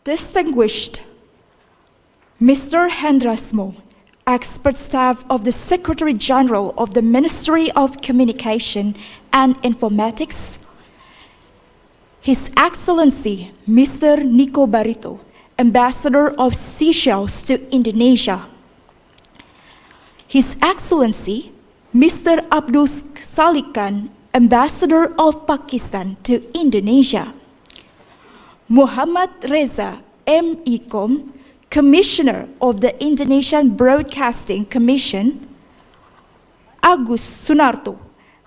Distinguished Mr. Hendrasmo, Expert Staff of the Secretary General of the Ministry of Communication and Informatics, His Excellency Mr. Nico Barito, Ambassador of Seychelles to Indonesia, His Excellency Mr. Abdul Salik Khan, Ambassador of Pakistan to Indonesia, Muhammad Reza M. Ikom, Commissioner of the Indonesian Broadcasting Commission, Agus Sunarto,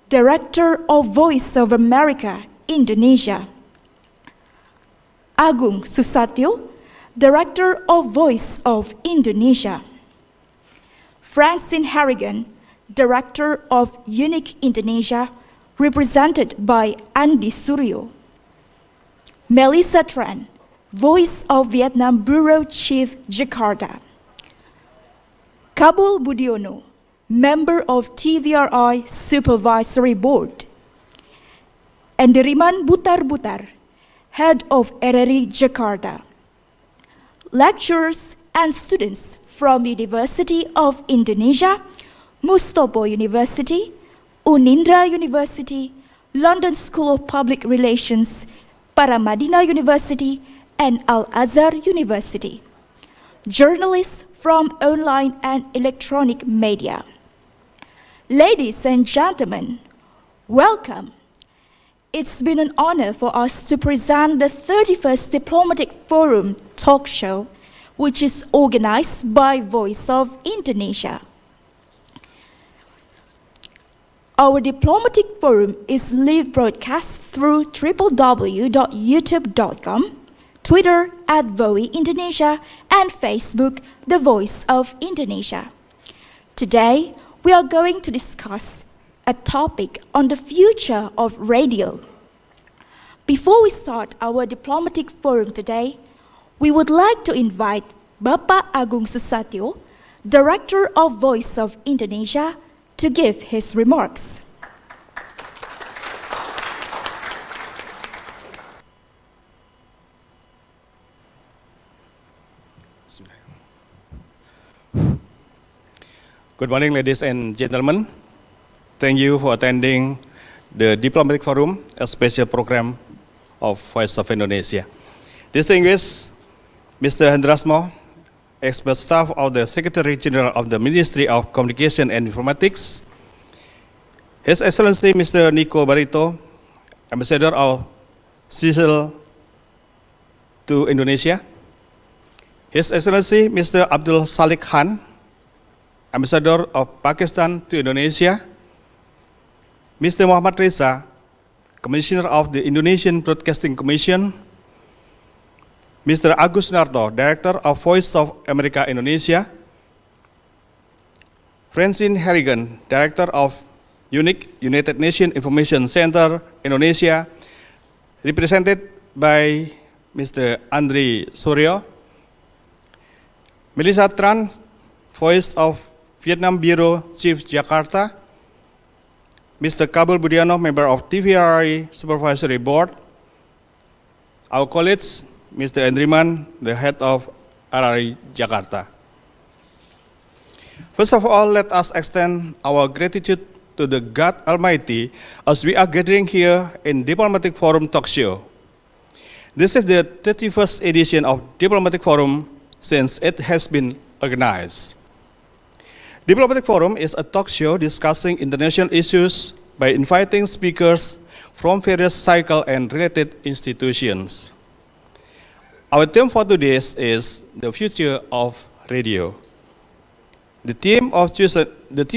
Director of Voice of America, Indonesia, Agung Susatyo, Director of Voice of Indonesia, Francine Harrigan, Director of Unique Indonesia, represented by Andi Suryo, Melissa Tran, Voice of Vietnam Bureau Chief, Jakarta, Kabul Budiono, Member of TVRI Supervisory Board, and Deriman Butar-Butar, Head of RRI Jakarta. Lecturers and students from University of Indonesia, Mustopo University, Unindra University, London School of Public Relations, Paramadina University, and Al-Azhar University. Journalists from online and electronic media. Ladies and gentlemen, welcome. It's been an honor for us to present the 31st Diplomatic Forum talk show, which is organized by Voice of Indonesia. Our Diplomatic Forum is live broadcast through www.youtube.com, Twitter @VOI Indonesia, and Facebook, The Voice of Indonesia. Today, we are going to discuss a topic on the future of radio. Before we start our Diplomatic Forum today, we would like to invite Bapak Agung Susatyo, Director of Voice of Indonesia, to give his remarks. Good morning, ladies and gentlemen. Thank you for attending the Diplomatic Forum, a special program of Voice of Indonesia. Distinguished Mr. Hendrasmo, Expert Staff of the Secretary General of the Ministry of Communication and Informatics, His Excellency Mr. Nico Barito, Ambassador of Seychelles to Indonesia, His Excellency Mr. Abdul Salik Khan, Ambassador of Pakistan to Indonesia, Mr. Muhammad Reza, Commissioner of the Indonesian Broadcasting Commission, Mr. Agus Narto, Director of Voice of America Indonesia, Francine Harrigan, Director of Unique United Nations Information Center Indonesia, represented by Mr. Andi Suryo, Melissa Tran, Voice of Vietnam Bureau Chief, Jakarta, Mr. Kabul Budiono, Member of TVRI Supervisory Board, our colleagues, Mr. Endriman, the Head of RRI Jakarta. First of all, let us extend our gratitude to the God Almighty as we are gathering here in Diplomatic Forum Talk Show. This is the 31st edition of Diplomatic Forum since it has been organized. Diplomatic Forum is a talk show discussing international issues by inviting speakers from various cycles and related institutions. Our theme for today is the future of radio. The theme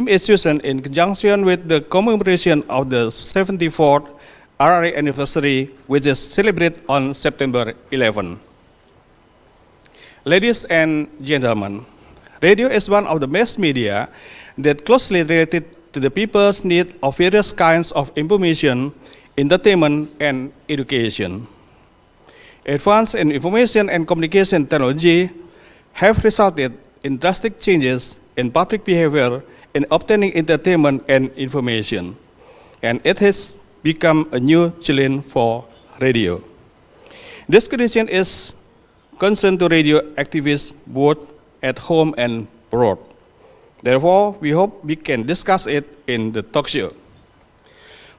is chosen in conjunction with the commemoration of the 74th RRI anniversary, which is celebrated on September 11. Ladies and gentlemen, radio is one of the mass media that closely related to the people's need of various kinds of information, entertainment, and education. Advances in information and communication technology have resulted in drastic changes in public behavior in obtaining entertainment and information, and it has become a new challenge for radio. This condition is concern to radio activists both at home and abroad. Therefore, we hope we can discuss it in the talk show.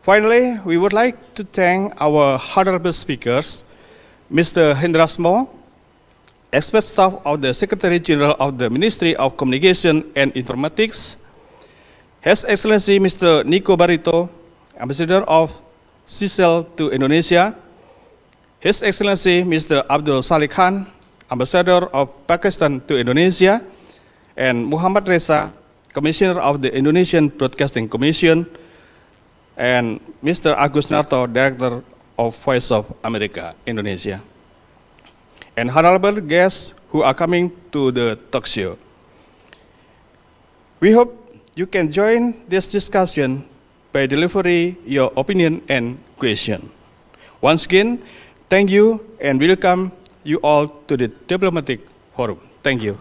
Finally, we would like to thank our honorable speakers, Mr. Hendrasmo, expert staff of the Secretary General of the Ministry of Communication and Informatics, His Excellency Mr. Nico Barito, Ambassador of Seychelles to Indonesia, His Excellency Mr. Abdul Salih Khan, Ambassador of Pakistan to Indonesia, and Muhammad Reza, Commissioner of the Indonesian Broadcasting Commission, and Mr. Agus Narto, Director of Voice of America, Indonesia, and honorable guests who are coming to the talk show. We hope you can join this discussion by delivering your opinion and question. Once again, thank you and welcome you all to the diplomatic forum. Thank you.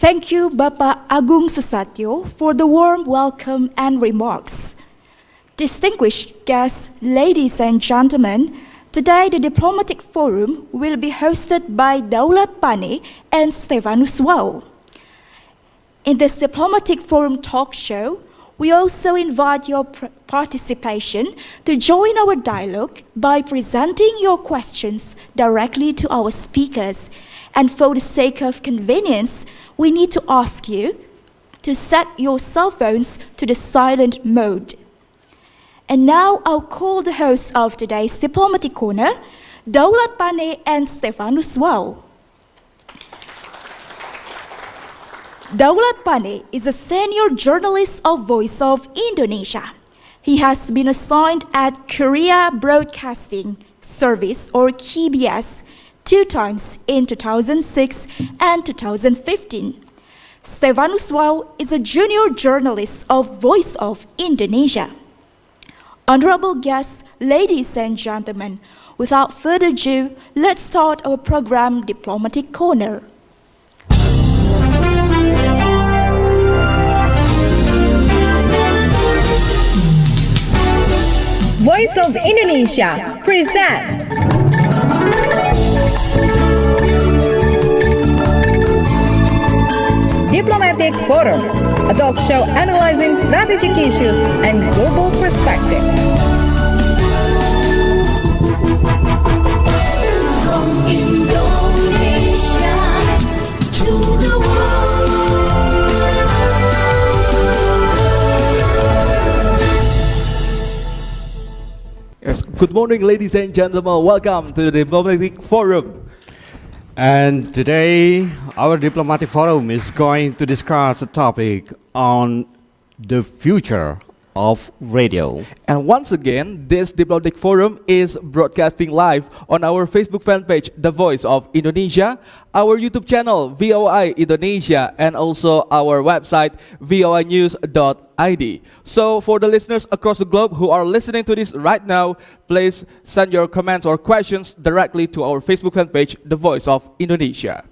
Thank you, Bapak Agung Susatyo, for the warm welcome and remarks. Distinguished guests, ladies and gentlemen, today the Diplomatic Forum will be hosted by Daulat Pane and Stefanus Wow. In this Diplomatic Forum talk show, we also invite your participation to join our dialogue by presenting your questions directly to our speakers. And for the sake of convenience, we need to ask you to set your cell phones to the silent mode. And now I'll call the hosts of today's Diplomatic Corner, Daulat Pane and Stefanus Wow. Daulat Pane is a senior journalist of Voice of Indonesia. He has been assigned at Korea Broadcasting Service, or KBS, 2 times in 2006 and 2015. Stefanus Wow is a junior journalist of Voice of Indonesia. Honorable guests, ladies and gentlemen, without further ado, let's start our program Diplomatic Corner. Voice of Indonesia presents Diplomatic Forum, a talk show analyzing strategic issues and global perspective. From Indonesia to the world. Yes, good morning, ladies and gentlemen. Welcome to the Diplomatic Forum. And today, our Diplomatic Forum is going to discuss a topic on the future of radio. And once again, this Diplomatic Forum is broadcasting live on our Facebook fan page, The Voice of Indonesia, our YouTube channel, VOI Indonesia, and also our website, voinews.id. So for the listeners across the globe who are listening to this right now, please send your comments or questions directly to our Facebook fan page, The Voice of Indonesia.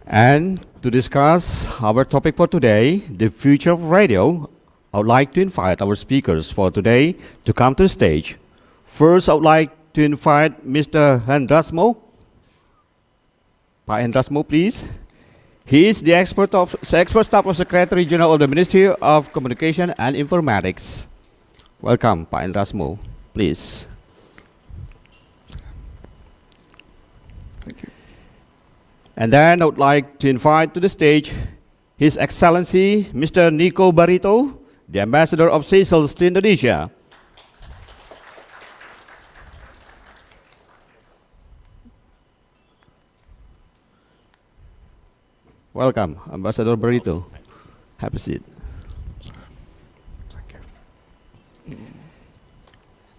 And to discuss our topic for today, the future of radio, I would like to invite our speakers for today to come to the stage. First, I would like to invite Mr. Hendrasmo. Pak Hendrasmo, please. He is the expert staff of Secretary General of the Ministry of Communication and Informatics. Welcome, Pak Hendrasmo, please. Thank you. And then I would like to invite to the stage His Excellency Mr. Nico Barito, the Ambassador of Seychelles to Indonesia. Welcome, Ambassador Barito. Have a seat. Thank you.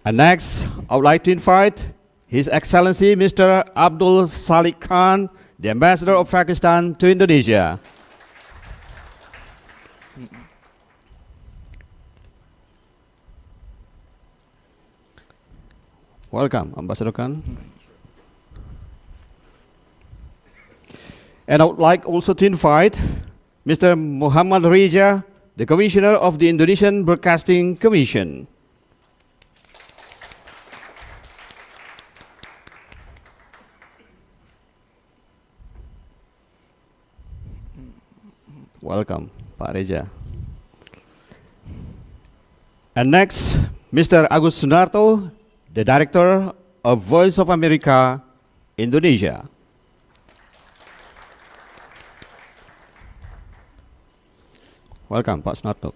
And next, I would like to invite His Excellency Mr. Abdul Salih Khan, the Ambassador of Pakistan to Indonesia. Welcome, Ambassador Khan. And I would like also to invite Mr. Muhammad Reza, the Commissioner of the Indonesian Broadcasting Commission. Welcome, Pak Reja. And next, Mr. Agus Sunarto, the Director of Voice of America, Indonesia. Welcome, Pak Sunarto.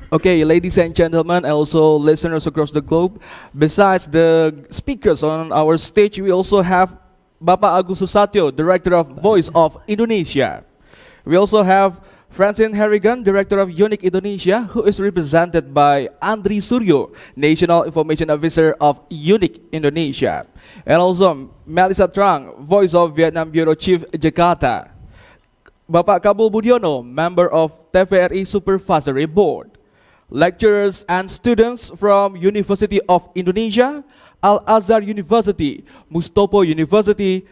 Okay, ladies and gentlemen, and also listeners across the globe, besides the speakers on our stage, we also have Bapak Agus Susatyo, Director of Voice of Indonesia. We also have Francine Harrigan, Director of Unique Indonesia, who is represented by Andri Suryo, National Information Officer of Unique Indonesia. And also Melissa Trang, Voice of Vietnam Bureau Chief Jakarta. Bapak Kabul Budiono, Member of TVRI Supervisory Board. Lecturers and students from University of Indonesia, Al-Azhar University, Mustopo University,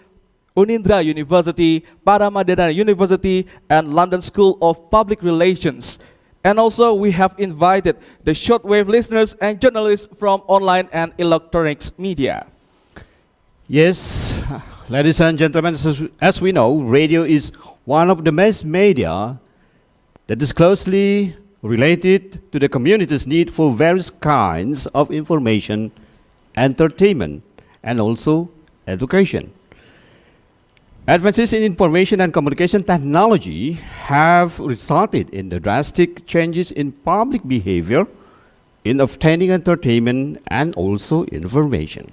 Unindra University, Paramadana University, and London School of Public Relations. And also we have invited the shortwave listeners and journalists from online and electronics media. Yes, ladies and gentlemen, as we know, radio is one of the mass media that is closely related to the community's need for various kinds of information, entertainment, and also education. Advances in information and communication technology have resulted in the drastic changes in public behavior in obtaining entertainment and also information.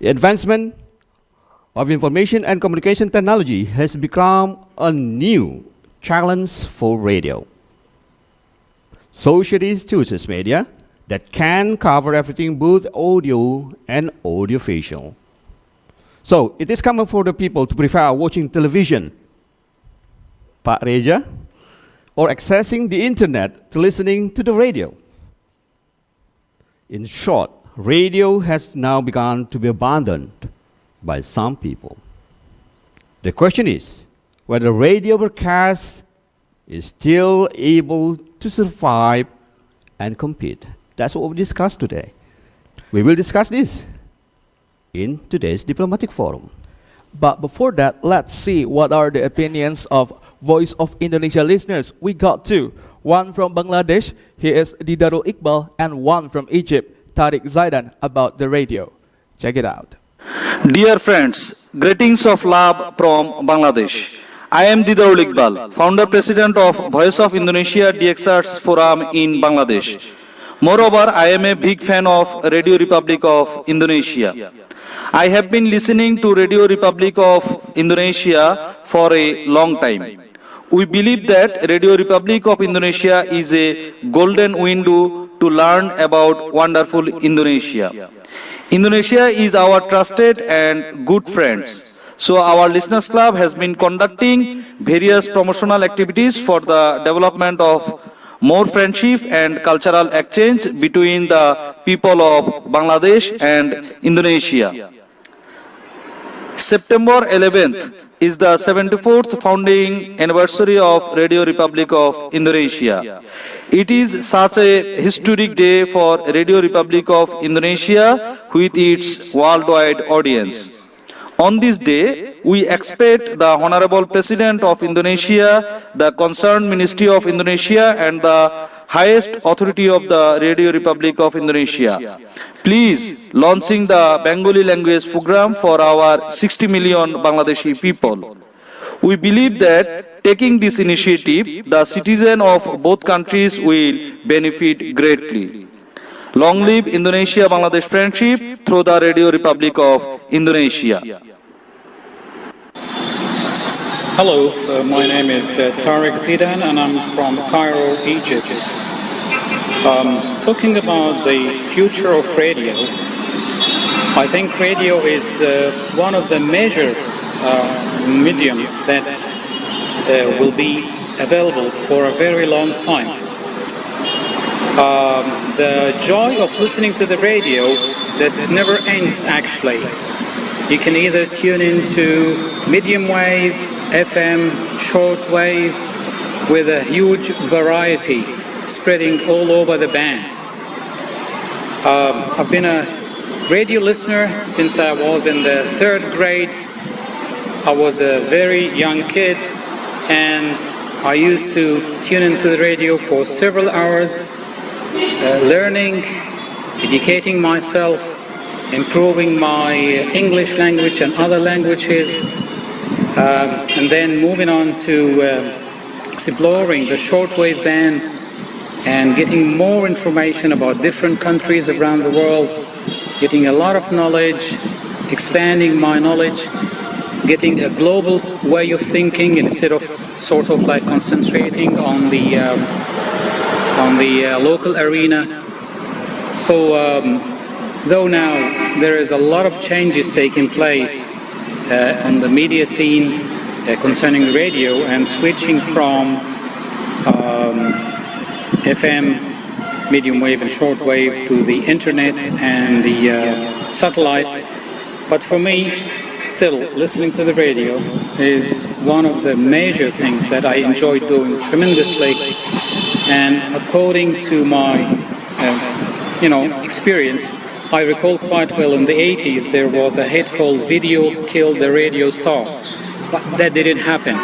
The advancement of information and communication technology has become a new challenge for radio. Society chooses media that can cover everything, both audio and audiovisual. So it is common for the people to prefer watching television, Pak Reja, or accessing the internet to listening to the radio. In short, radio has now begun to be abandoned by some people. The question is whether radio broadcast is still able to survive and compete. That's what we discussed today. We will discuss this in today's diplomatic forum. But before that, let's see what are the opinions of Voice of Indonesia listeners. We got two. One from Bangladesh, he is Didarul Iqbal, and one from Egypt, Tariq Zaidan, about the radio. Check it out. Dear friends, greetings of love from Bangladesh. I am Didarul Iqbal, founder president of Voice of Indonesia DXR's Forum in Bangladesh. Moreover, I am a big fan of Radio Republic of Indonesia. I have been listening to Radio Republic of Indonesia for a long time. We believe that Radio Republic of Indonesia is a golden window to learn about wonderful Indonesia. Indonesia is our trusted and good friends. So our listeners club has been conducting various promotional activities for the development of more friendship and cultural exchange between the people of Bangladesh and Indonesia. September 11th is the 74th founding anniversary of Radio Republic of Indonesia. It is such a historic day for Radio Republic of Indonesia with its worldwide audience. On this day, we expect the Honorable President of Indonesia, the concerned Ministry of Indonesia, and the highest authority of the Radio Republic of Indonesia, please launching the Bengali language program for our 60 million Bangladeshi people. We believe that taking this initiative, the citizens of both countries will benefit greatly. Long live Indonesia-Bangladesh friendship through the Radio Republic of Indonesia. Hello, my name is Tariq Zaidan and I'm from Cairo, Egypt. Talking about the future of radio, I think radio is one of the major mediums that will be available for a very long time. The joy of listening to the radio that never ends actually. You can either tune into medium wave, FM, short wave, with a huge variety spreading all over the band. I've been a radio listener since I was in the 3rd grade. I was a very young kid and I used to tune into the radio for several hours, learning, educating myself, improving my English language and other languages, and then moving on to exploring the shortwave band and getting more information about different countries around the world, getting a lot of knowledge, expanding my knowledge, getting a global way of thinking instead of sort of like concentrating on the local arena. So though now there is a lot of changes taking place on the media scene concerning radio and switching from FM, medium wave and short wave to the internet and the satellite. But for me, still listening to the radio is one of the major things that I enjoy doing tremendously. And according to my experience, I recall quite well in the 80s there was a hit called "Video Killed the Radio Star," but that didn't happen.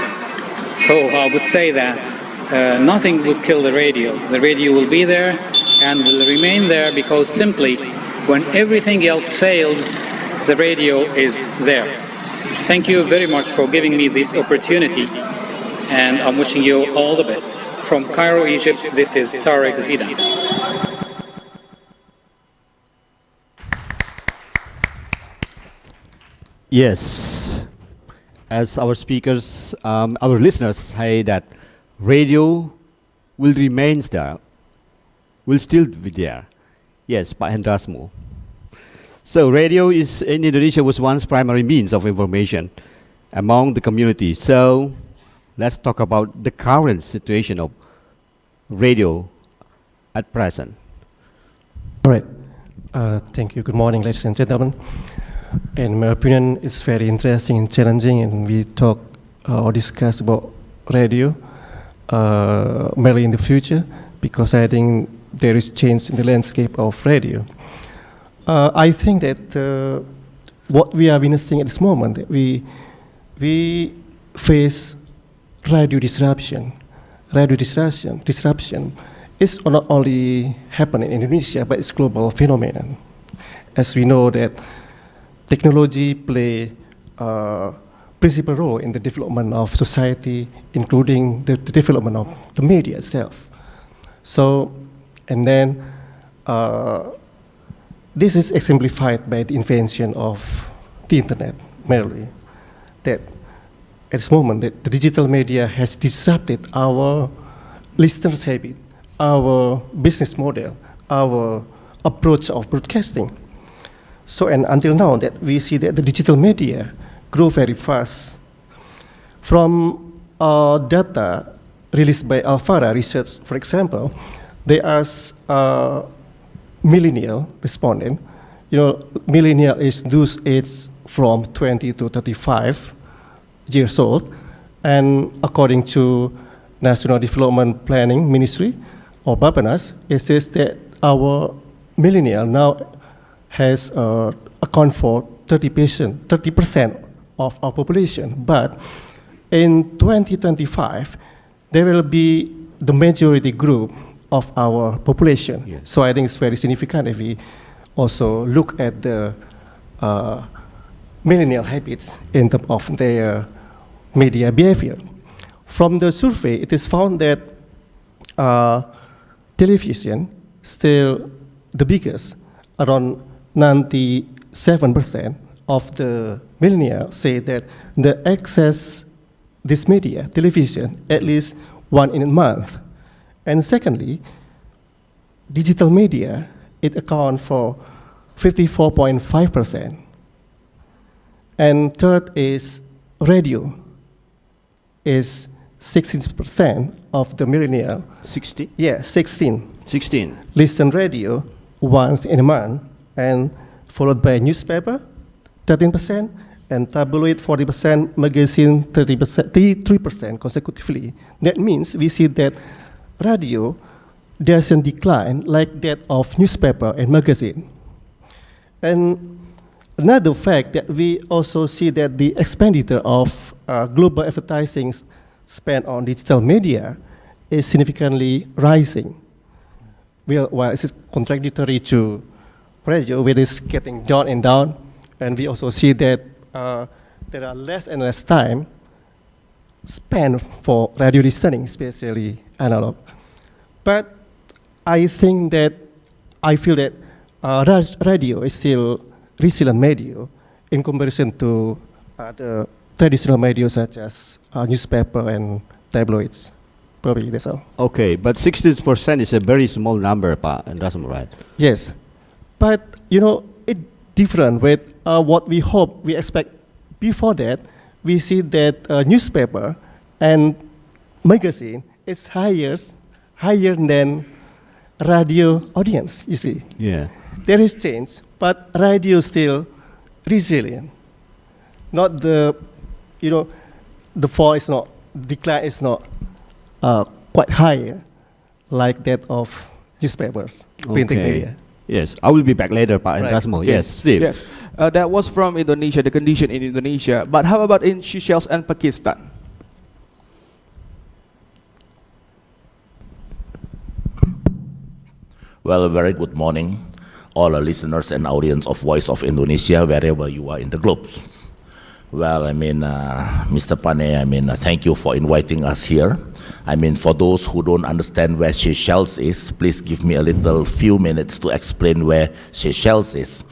So I would say that nothing would kill the radio. The radio will be there and will remain there because simply when everything else fails, the radio is there. Thank you very much for giving me this opportunity, and I'm wishing you all the best. From Cairo, Egypt, this is Tarek Zidan. Yes, as our speakers, our listeners say that radio will remain there, will still be there. Yes, Pak Hendrasmo. So radio is in Indonesia was once primary means of information among the community. So let's talk about the current situation of radio at present. All right. Thank you. Good morning, ladies and gentlemen. In my opinion, it's very interesting and challenging, and we talk or discuss about radio mainly in the future, because I think there is change in the landscape of radio. I think that what we are witnessing at this moment, that we face radio disruption. Radio disruption is not only happening in Indonesia, but it's global phenomenon. As we know that technology play a principal role in the development of society, including the development of the media itself. So, and then this is exemplified by the invention of the internet, merely. That at this moment, the digital media has disrupted our listeners' habit, our business model, our approach of broadcasting. So, and until now, that we see that the digital media grow very fast. From data released by Alfara Research, for example, they asked millennial respondent. Millennial is those aged from 20 to 35 years old, and according to National Development Planning Ministry, or Bapenas, it says that our millennial now has account for 30% of our population. But in 2025, there will be the majority group of our population. Yes. So I think it's very significant if we also look at the millennial habits in terms of their media behavior. From the survey, it is found that television still the biggest. Around 97% of the millennials say that they access this media, television, at least one in a month. And secondly, digital media, it accounts for 54.5%. And third is radio, is 16% of the millennial. 60? Yeah, 16. 16. Listen radio once in a month, and followed by newspaper, 13%, and tabloid 40%, magazine 3% consecutively. That means we see that radio doesn't decline like that of newspaper and magazine. And another fact that we also see that the expenditure of global advertising spent on digital media is significantly rising. While it's contradictory to radio, which is getting down and down, and we also see that there are less and less time spent for radio listening, especially analog. But I think that I feel that radio is still resilient media in comparison to the traditional media such as newspaper and tabloids. Probably that's all. Okay, but 60% is a very small number, that's right. Yes, but it's different with what we expect. Before that, we see that newspaper and magazine is higher than radio audience. You see, Yeah. there is change, but radio is still resilient. Not the fall is not decline is not quite higher like that of newspapers, printing media. Yes, I will be back later, and Right. that's more. Okay. Yes, Steve. Yes, that was from Indonesia, the condition in Indonesia. But how about in Seychelles and Pakistan? Well, a very good morning, all the listeners and audience of Voice of Indonesia, wherever you are in the globe. Well, Mr. Pane, thank you for inviting us here. For those who don't understand where Seychelles is, please give me a little few minutes to explain where Seychelles is.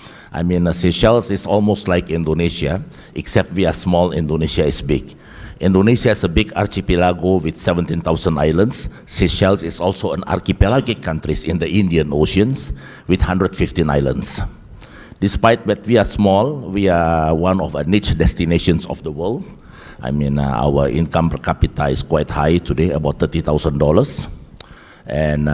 Seychelles is almost like Indonesia, except we are small, Indonesia is big. Indonesia is a big archipelago with 17,000 islands. Seychelles is also an archipelagic country in the Indian Oceans with 115 islands. Despite that we are small, we are one of the niche destinations of the world. Our income per capita is quite high today, about $30,000. And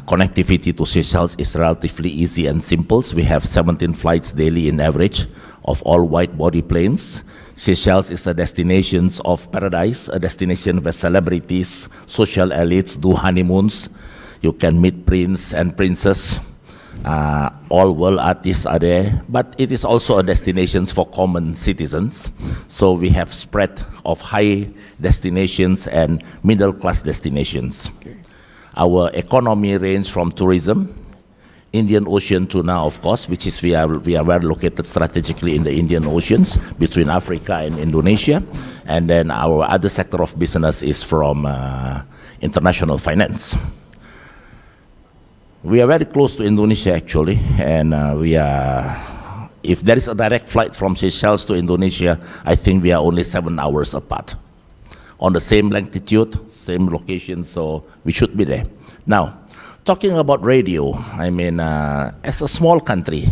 connectivity to Seychelles is relatively easy and simple. We have 17 flights daily in average of all wide-body planes. Seychelles is a destination of paradise, a destination where celebrities, social elites do honeymoons. You can meet prince and princess. All world artists are there, but it is also a destination for common citizens. So we have spread of high destinations and middle-class destinations. Okay. Our economy range from tourism, Indian Ocean tuna, of course, which is we are well located strategically in the Indian Oceans between Africa and Indonesia, and then our other sector of business is from international finance. We are very close to Indonesia actually, and if there is a direct flight from Seychelles to Indonesia, I think we are only 7 hours apart. On the same latitude, same location, so we should be there. Now, talking about radio, as a small country,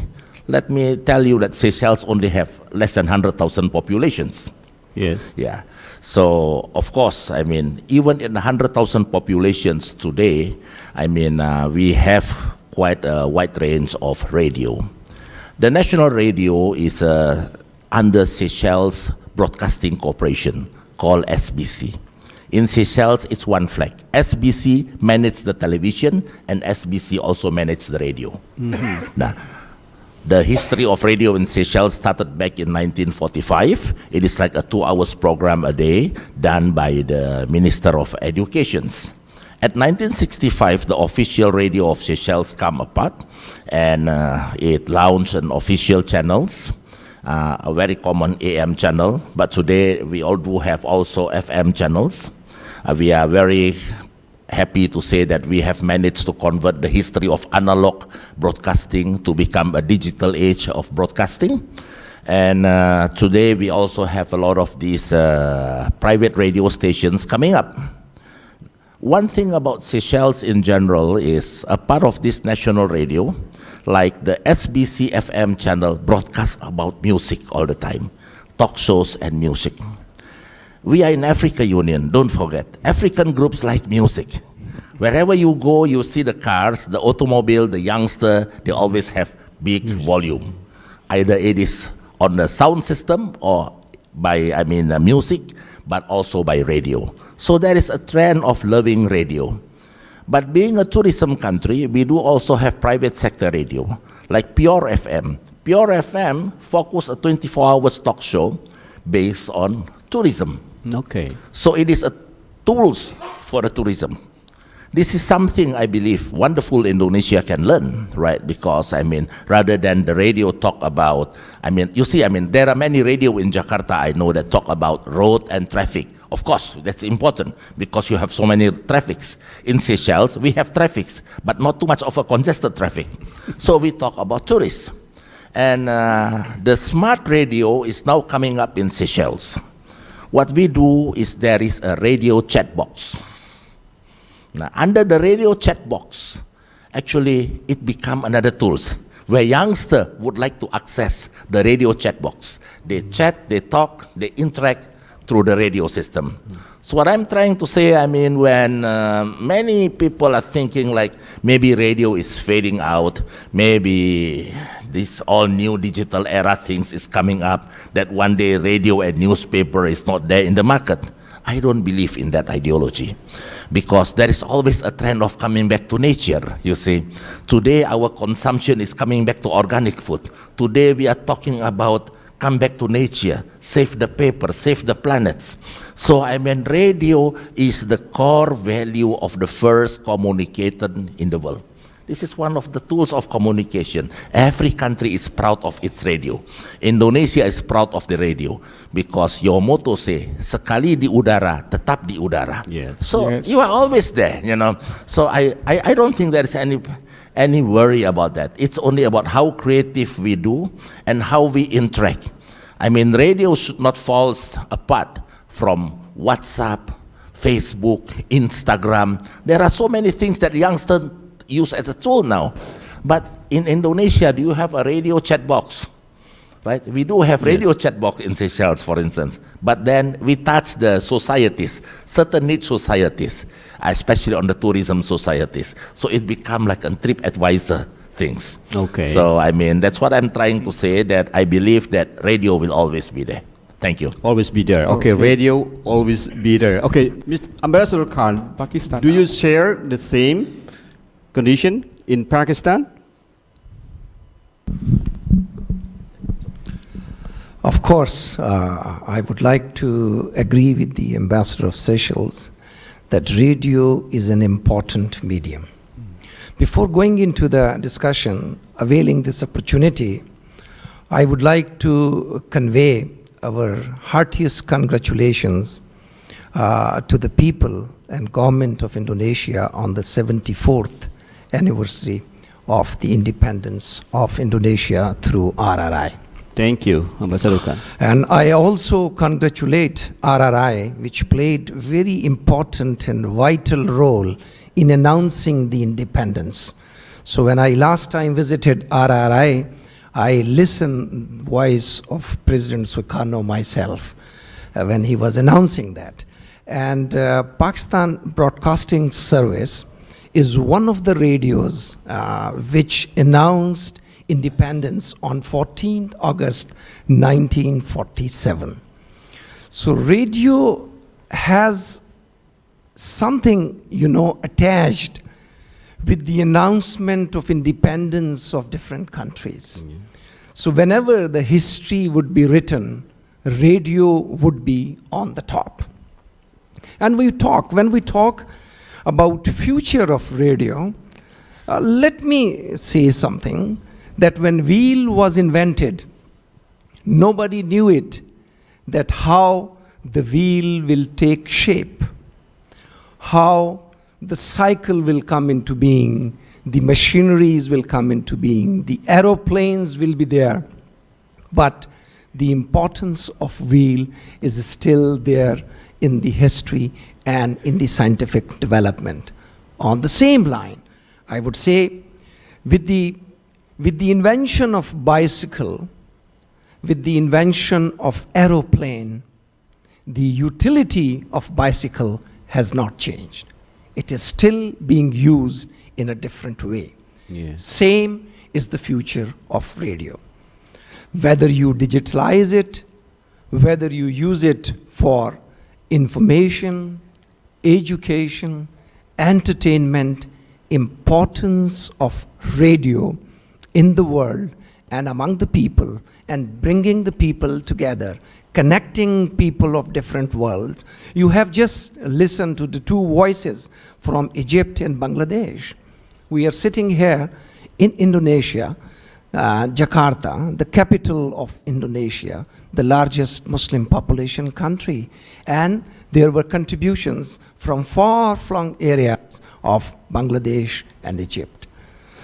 let me tell you that Seychelles only have less than 100,000 populations. Yes. Yeah. So, of course, even in 100,000 populations today, we have quite a wide range of radio. The national radio is under Seychelles Broadcasting Corporation, called SBC. In Seychelles, it's one flag. SBC manages the television, and SBC also manages the radio. Mm-hmm. Now, the history of radio in Seychelles started back in 1945. It is like a 2 hours program a day done by the Minister of Education. At 1965, the official radio of Seychelles came apart, and it launched an official channels, a very common AM channel, but today we all do have also FM channels. We are very happy to say that we have managed to convert the history of analog broadcasting to become a digital age of broadcasting. And today we also have a lot of these private radio stations coming up. One thing about Seychelles in general is a part of this national radio, like the SBC FM channel, broadcasts about music all the time, talk shows and music. We are in Africa Union, don't forget. African groups like music. Wherever you go, you see the cars, the automobile, the youngster, they always have big volume. Either it is on the sound system or by, music, but also by radio. So there is a trend of loving radio. But being a tourism country, we do also have private sector radio, like Pure FM. Pure FM focus a 24 hours talk show based on tourism. Okay. So it is a tools for the tourism. This is something I believe wonderful Indonesia can learn, right? Because, I mean, rather than the radio talk about, I mean, you see, I mean, there are many radio in Jakarta I know that talk about road and traffic. Of course, that's important because you have so many traffics. In Seychelles, we have traffics, but not too much of a congested traffic. So we talk about tourists. And the smart radio is now coming up in Seychelles. What we do is there is a radio chat box. Now, under the radio chat box, actually, it become another tools where youngster would like to access the radio chat box. They chat, they talk, they interact through the radio system. So what I'm trying to say, I mean, when many people are thinking like maybe radio is fading out, maybe this all new digital era things is coming up, that one day radio and newspaper is not there in the market. I don't believe in that ideology because there is always a trend of coming back to nature, you see. Today our consumption is coming back to organic food. Today we are talking about come back to nature, save the paper, save the planets. So I mean radio is the core value of the first communicator in the world. This is one of the tools of communication. Every country is proud of its radio. Indonesia is proud of the radio because your motto say, sekali di udara, tetap di udara. Yes. So Yes. you are always there, you know. So I don't think there is any worry about that. It's only about how creative we do and how we interact. I mean, radio should not fall apart from WhatsApp, Facebook, Instagram. There are so many things that youngsters use as a tool now. But in Indonesia, do you have a radio chat box? Right? We do have radio chat box in Seychelles, for instance. But then we touch the societies, certain niche societies, especially on the tourism societies. So it become like a trip advisor things. Okay. So I mean, that's what I'm trying to say, that I believe that radio will always be there. Thank you. Always be there. Okay, radio always be there. Okay, Mr. Ambassador Khan, Pakistan. do you share the same condition in Pakistan? Of course, I would like to agree with the Ambassador of Seychelles that radio is an important medium. Before going into the discussion, availing this opportunity, I would like to convey our heartiest congratulations to the people and government of Indonesia on the 74th anniversary of the independence of Indonesia through RRI. Thank you, Ambassador Khan. And I also congratulate RRI, which played very important and vital role in announcing the independence. So when I last time visited RRI, I listened voice of President Sukarno myself when he was announcing that. And Pakistan Broadcasting Service is one of the radios which announced independence on 14th August 1947. So radio has something, attached with the announcement of independence of different countries. So whenever the history would be written, radio would be on the top. And when we talk about future of radio, let me say something, that when wheel was invented, nobody knew it, that how the wheel will take shape, how the cycle will come into being, the machineries will come into being, the aeroplanes will be there, but the importance of wheel is still there in the history and in the scientific development. On the same line, I would say, with the invention of bicycle, with the invention of aeroplane, the utility of bicycle has not changed. It is still being used in a different way. Yes. Same is the future of radio. Whether you digitalize it, whether you use it for information, education, entertainment, importance of radio in the world and among the people and bringing the people together connecting people of different worlds. You have just listened to the two voices from Egypt and Bangladesh. We are sitting here in Indonesia, Jakarta, the capital of Indonesia, the largest Muslim population country. And there were contributions from far-flung areas of Bangladesh and Egypt.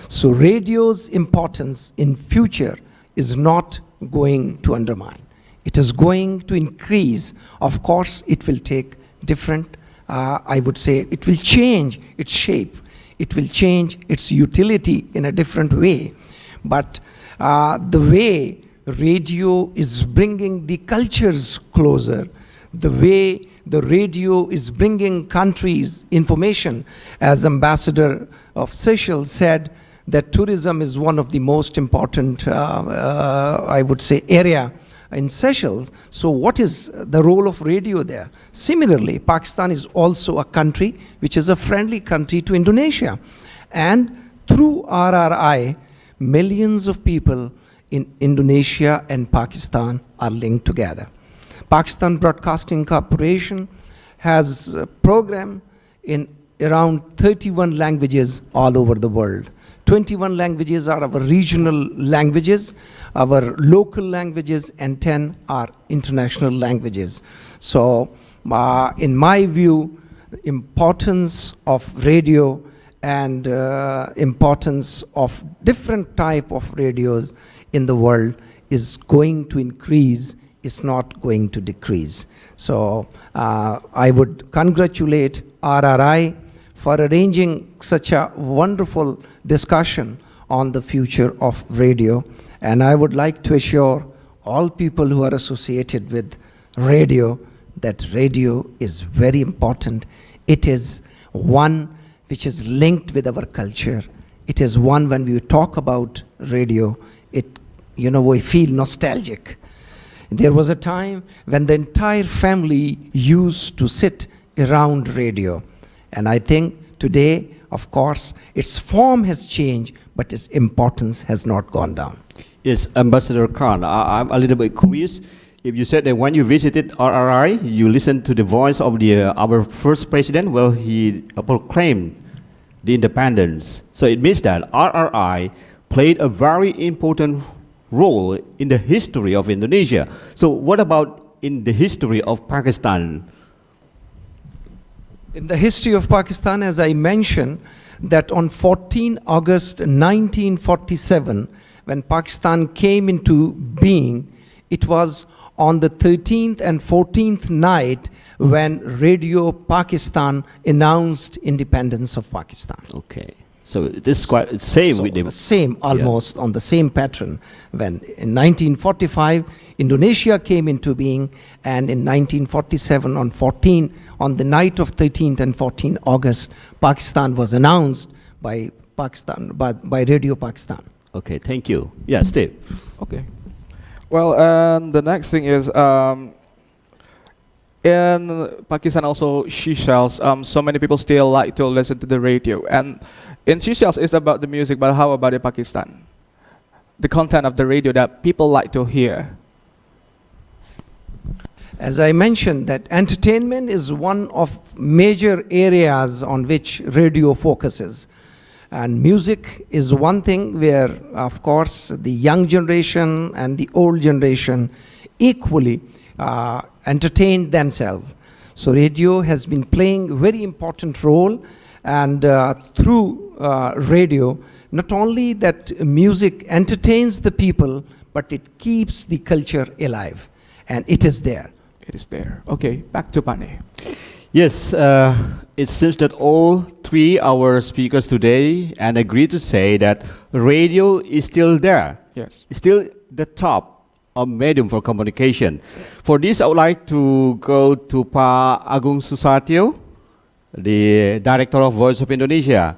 So radio's importance in future is not going to undermine. It is going to increase. Of course, it will take different, I would say, it will change its shape. It will change its utility in a different way. But the way radio is bringing the cultures closer, the way the radio is bringing countries information, as Ambassador of Seychelles said, that tourism is one of the most important, I would say, area in Seychelles. So what is the role of radio there? Similarly, Pakistan is also a country which is a friendly country to Indonesia. And through RRI, millions of people in Indonesia and Pakistan are linked together. Pakistan Broadcasting Corporation has a program in around 31 languages all over the world. 21 languages are our regional languages, our local languages, and 10 are international languages. So, in my view, the importance of radio and importance of different type of radios in the world is going to increase, is not going to decrease. So I would congratulate RRI for arranging such a wonderful discussion on the future of radio. And I would like to assure all people who are associated with radio that radio is very important. It is one which is linked with our culture. It is one, when we talk about radio, we feel nostalgic. There was a time when the entire family used to sit around radio. And I think today, of course, its form has changed, but its importance has not gone down. Yes, Ambassador Khan, I'm a little bit curious. If you said that when you visited RRI, you listened to the voice of our first president, well, he proclaimed the independence. So it means that RRI played a very important role in the history of Indonesia. So what about in the history of Pakistan? In the history of Pakistan, as I mentioned, that on 14 August 1947, when Pakistan came into being, it was on the 13th and 14th night when Radio Pakistan announced independence of Pakistan. Okay. So this is quite same with the same, almost on the same pattern. When in 1945 Indonesia came into being, and in 1947 on the night of 13th and 14th August, Pakistan was announced by Radio Pakistan. Okay, thank you. Yeah, Steve. Okay. Well, the next thing is in Pakistan also Seychelles. So many people still like to listen to the radio, and in Seychelles it's about the music. But how about in Pakistan? The content of the radio that people like to hear. As I mentioned, that entertainment is one of major areas on which radio focuses. And music is one thing where, of course, the young generation and the old generation equally entertain themselves. So radio has been playing a very important role, and through radio, not only that music entertains the people, but it keeps the culture alive, and it is there. It is there. Okay, back to Pane. Yes, it seems that all three our speakers today and agree to say that radio is still there. Yes. It's still the top of medium for communication. For this, I would like to go to Pak Agung Susatyo, the Director of Voice of Indonesia.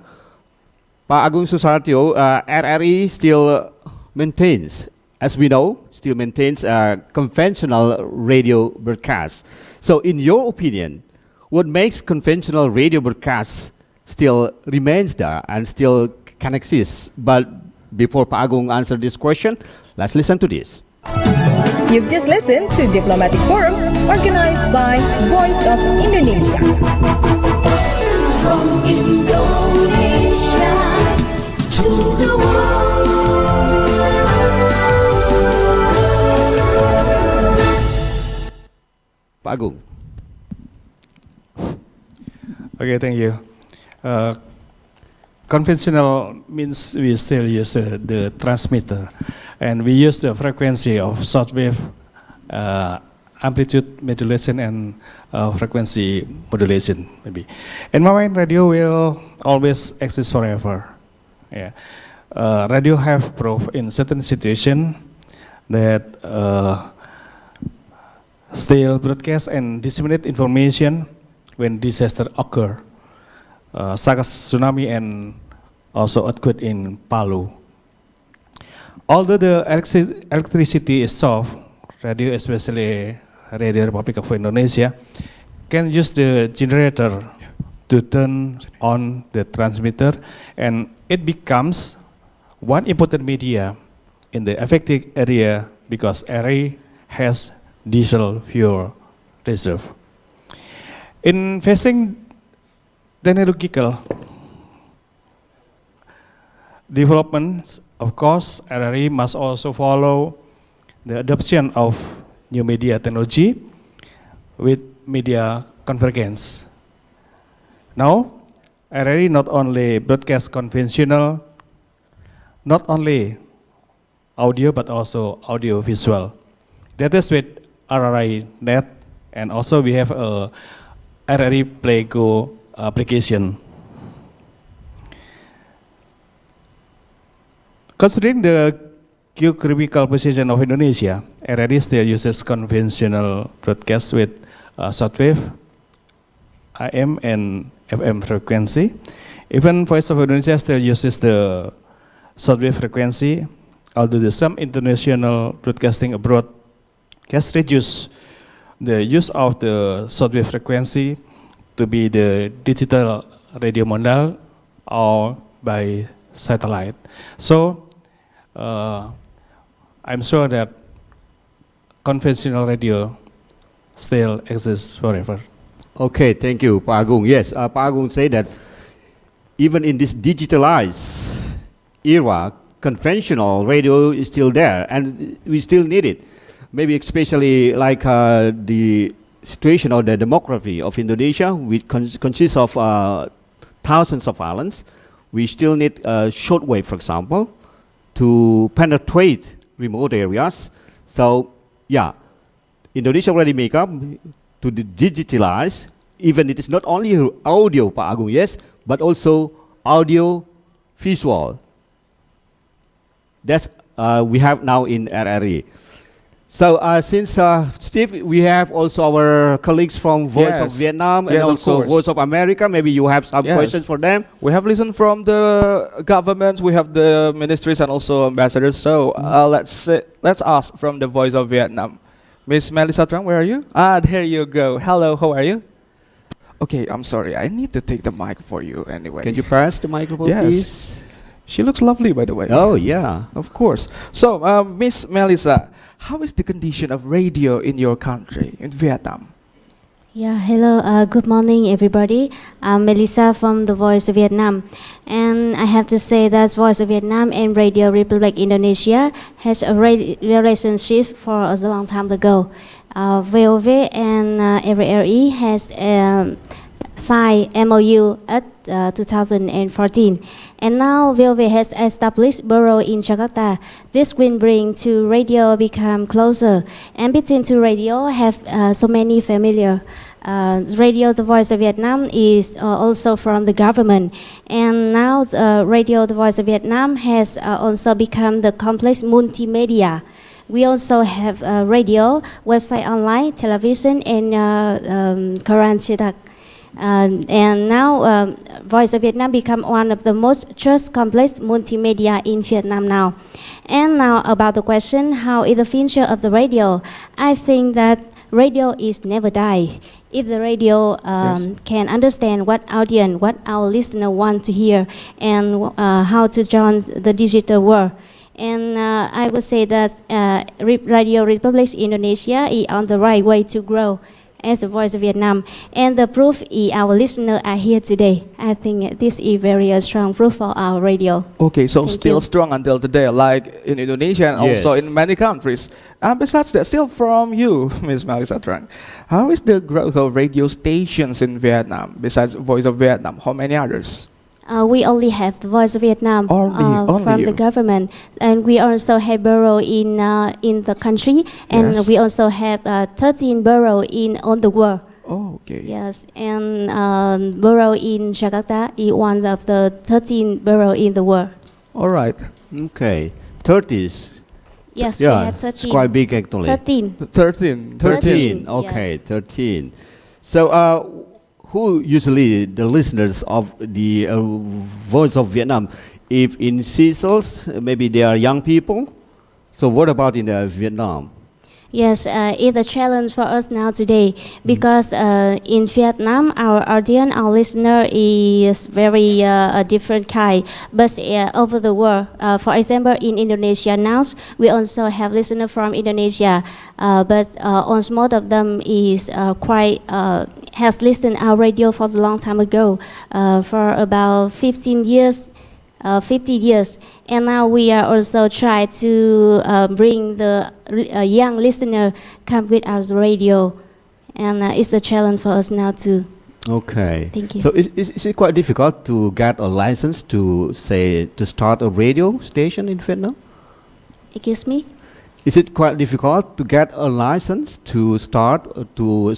Pak Agung Susatyo, RRI still maintains, as we know, still maintains a conventional radio broadcast. So in your opinion, what makes conventional radio broadcasts still remains there and still can exist? But before Pak Agung answer this question, let's listen to this. You've just listened to Diplomatic Forum organized by Voice of Indonesia. From Indonesia to the world. Pak Agung. Okay, thank you. Conventional means we still use the transmitter, and we use the frequency of shortwave, amplitude modulation, and frequency modulation, maybe. In my mind, radio will always exist forever. Yeah, radio have proved in certain situation that still broadcast and disseminate information when disaster occur, such as tsunami and also earthquake in Palu. Although the electricity is soft, radio, especially Radio Republic of Indonesia, can use the generator to turn on the transmitter, and it becomes one important media in the affected area because area has diesel fuel reserve. In facing technological developments, of course, RRI must also follow the adoption of new media technology with media convergence. Now, RRI not only broadcast conventional, not only audio, but also audio visual. That is with RRI Net, and also we have a RRI Play Go application. Considering the geographical position of Indonesia, RRI still uses conventional broadcast with shortwave, AM and FM frequency. Even Voice of Indonesia still uses the shortwave frequency, although some international broadcasting abroad has reduced the use of the shortwave frequency to be the digital radio model or by satellite. So, I'm sure that conventional radio still exists forever. Okay, thank you, Pak Agung. Yes, Pak Agung said that even in this digitalized era, conventional radio is still there, and we still need it. Maybe especially like the situation or the demography of Indonesia, which consists of thousands of islands. We still need shortwave, for example, to penetrate remote areas. So, yeah, Indonesia already make up to digitalize, even it is not only audio, Pak Agung, yes, but also audio visual. That's we have now in RRI. So since Steve, we have also our colleagues from Voice of Vietnam and also Voice of America. Maybe you have some questions for them. We have listened from the governments, we have the ministries and also ambassadors. So let's ask from the Voice of Vietnam. Miss Melissa Trang, where are you? Ah, there you go. Hello, how are you? Okay, I'm sorry. I need to take the mic for you anyway. Can you pass the microphone, please? She looks lovely, by the way. Oh, yeah. Of course. So, Miss Melissa, how is the condition of radio in your country, in Vietnam? Yeah, hello, good morning everybody. I'm Melissa from the Voice of Vietnam. And I have to say that Voice of Vietnam and Radio Republic Indonesia has a relationship for a long time ago. VOV and RRI has signed MOU at 2014. And now VOV has established bureau in Jakarta. This will bring to radio become closer. And between two radio have so many familiar. Radio The Voice of Vietnam is also from the government. And now Radio The Voice of Vietnam has also become the complex multimedia. We also have radio, website online, television, and current cetak. And now Voice of Vietnam become one of the most trust complex multimedia in Vietnam now. And now about the question, how is the future of the radio? I think that radio is never die. If the radio can understand what our listener want to hear and how to join the digital world. And I would say that Radio Republic Indonesia is on the right way to grow as the voice of Vietnam. And the proof is our listeners are here today. I think this is very strong proof for our radio. Okay, so Thank still you. strong until today, like in Indonesia and also Yes. in many countries. And besides that, still from you, Ms. Melissa Trang, how is the growth of radio stations in Vietnam besides Voice of Vietnam? How many others? We only have the Voice of Vietnam Only from you. the government, and we also have borough in the country, and Yes. we also have 13 borough in on the world. Oh, okay. Yes, and borough in Jakarta is one of the 13 borough in the world. All right. Okay. 30s. Yes, Yeah, we have it's 13. quite big actually. 13. 13. 13. 13, Okay, yes. 13. So, who usually the listeners of the Voice of Vietnam? If in Seychelles, maybe they are young people. So, what about in Vietnam? Yes, it's a challenge for us now today because in Vietnam, our audience, our listener is very a different kind. But over the world, for example, in Indonesia now, we also have listener from Indonesia, but almost most of them is quite has listened our radio for a long time ago, for about 15 years. 50 years, and now we are also try to bring the young listener come with our radio, and it's a challenge for us now too. Okay. Thank you. So, is it quite difficult to get a license to start a radio station in Vietnam? Excuse me? Is it quite difficult to get a license to start, to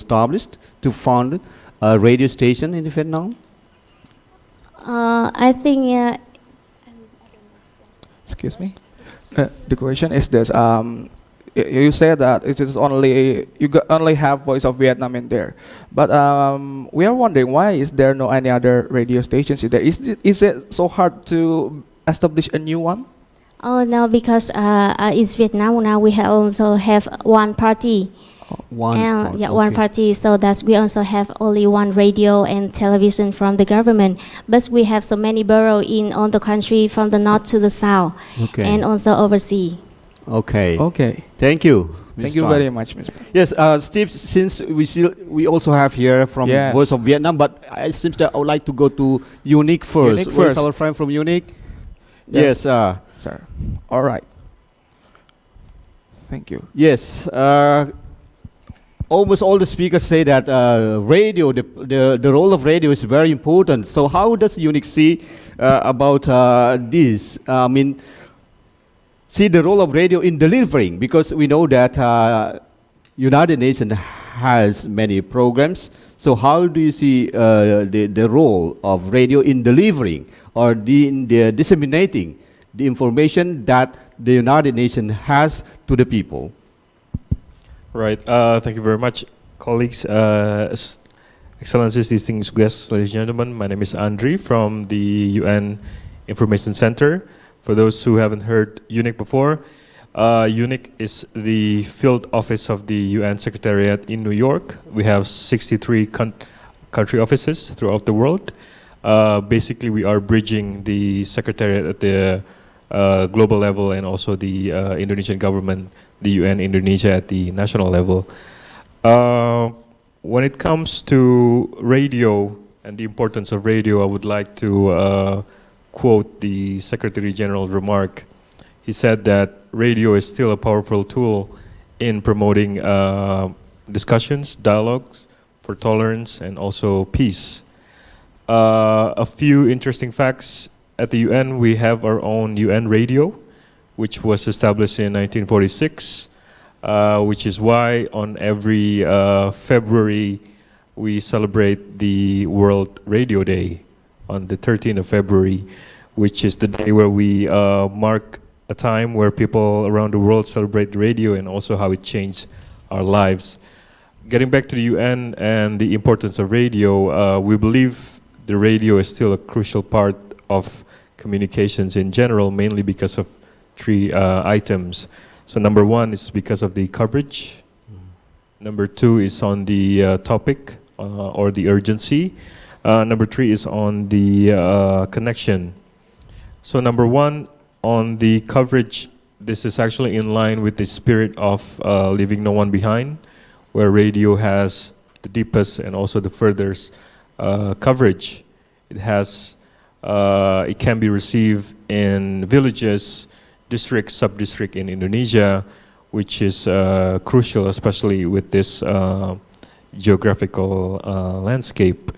found a radio station in Vietnam? I think Excuse me. The question is this: you said that it is only only have Voice of Vietnam in there, but we are wondering why is there no any other radio stations in there? Is it so hard to establish a new one? oh no, because it's Vietnam now. We also have one party. One party, so that we also have only one radio and television from the government, but we have so many borough in all the country from the north to the south, Okay. and also overseas. Okay. Okay. Thank you. Thank Ms. you Tran. very much, Mr. Yes, Steve. Since we also have here from Yes. Voice of Vietnam, but it seems that I would like to go to Unique first. Unique Where's first. our friend from Unique? Yes. Yes. Sir. All right. Thank you. Yes. Almost all the speakers say that radio, the role of radio is very important. So how does Unique see about this? I mean, see the role of radio in delivering, because we know that United Nations has many programs. So how do you see the role of radio in delivering or in the disseminating the information that the United Nations has to the people? Right. Thank you very much, colleagues, excellencies, distinguished guests, ladies and gentlemen. My name is Andri from the UN Information Center. For those who haven't heard UNIC before, UNIC is the field office of the UN Secretariat in New York. We have 63 country offices throughout the world. Basically, we are bridging the Secretariat at the global level and also the Indonesian government, the UN Indonesia at the national level. When it comes to radio and the importance of radio, I would like to quote the Secretary General's remark. He said that radio is still a powerful tool in promoting discussions, dialogues for tolerance and also peace. A few interesting facts. At the UN, we have our own UN radio, which was established in 1946, which is why on every February we celebrate the World Radio Day on the 13th of February, which is the day where we mark a time where people around the world celebrate the radio and also how it changed our lives. Getting back to the UN and the importance of radio, we believe the radio is still a crucial part of communications in general, mainly because of three items. So number one is because of the coverage. Number two is on the topic or the urgency. Number three is on the connection. So number one, on the coverage, this is actually in line with the spirit of leaving no one behind, where radio has the deepest and also the furthest coverage. It has, it can be received in villages, district, sub-district in Indonesia, which is crucial, especially with this geographical landscape.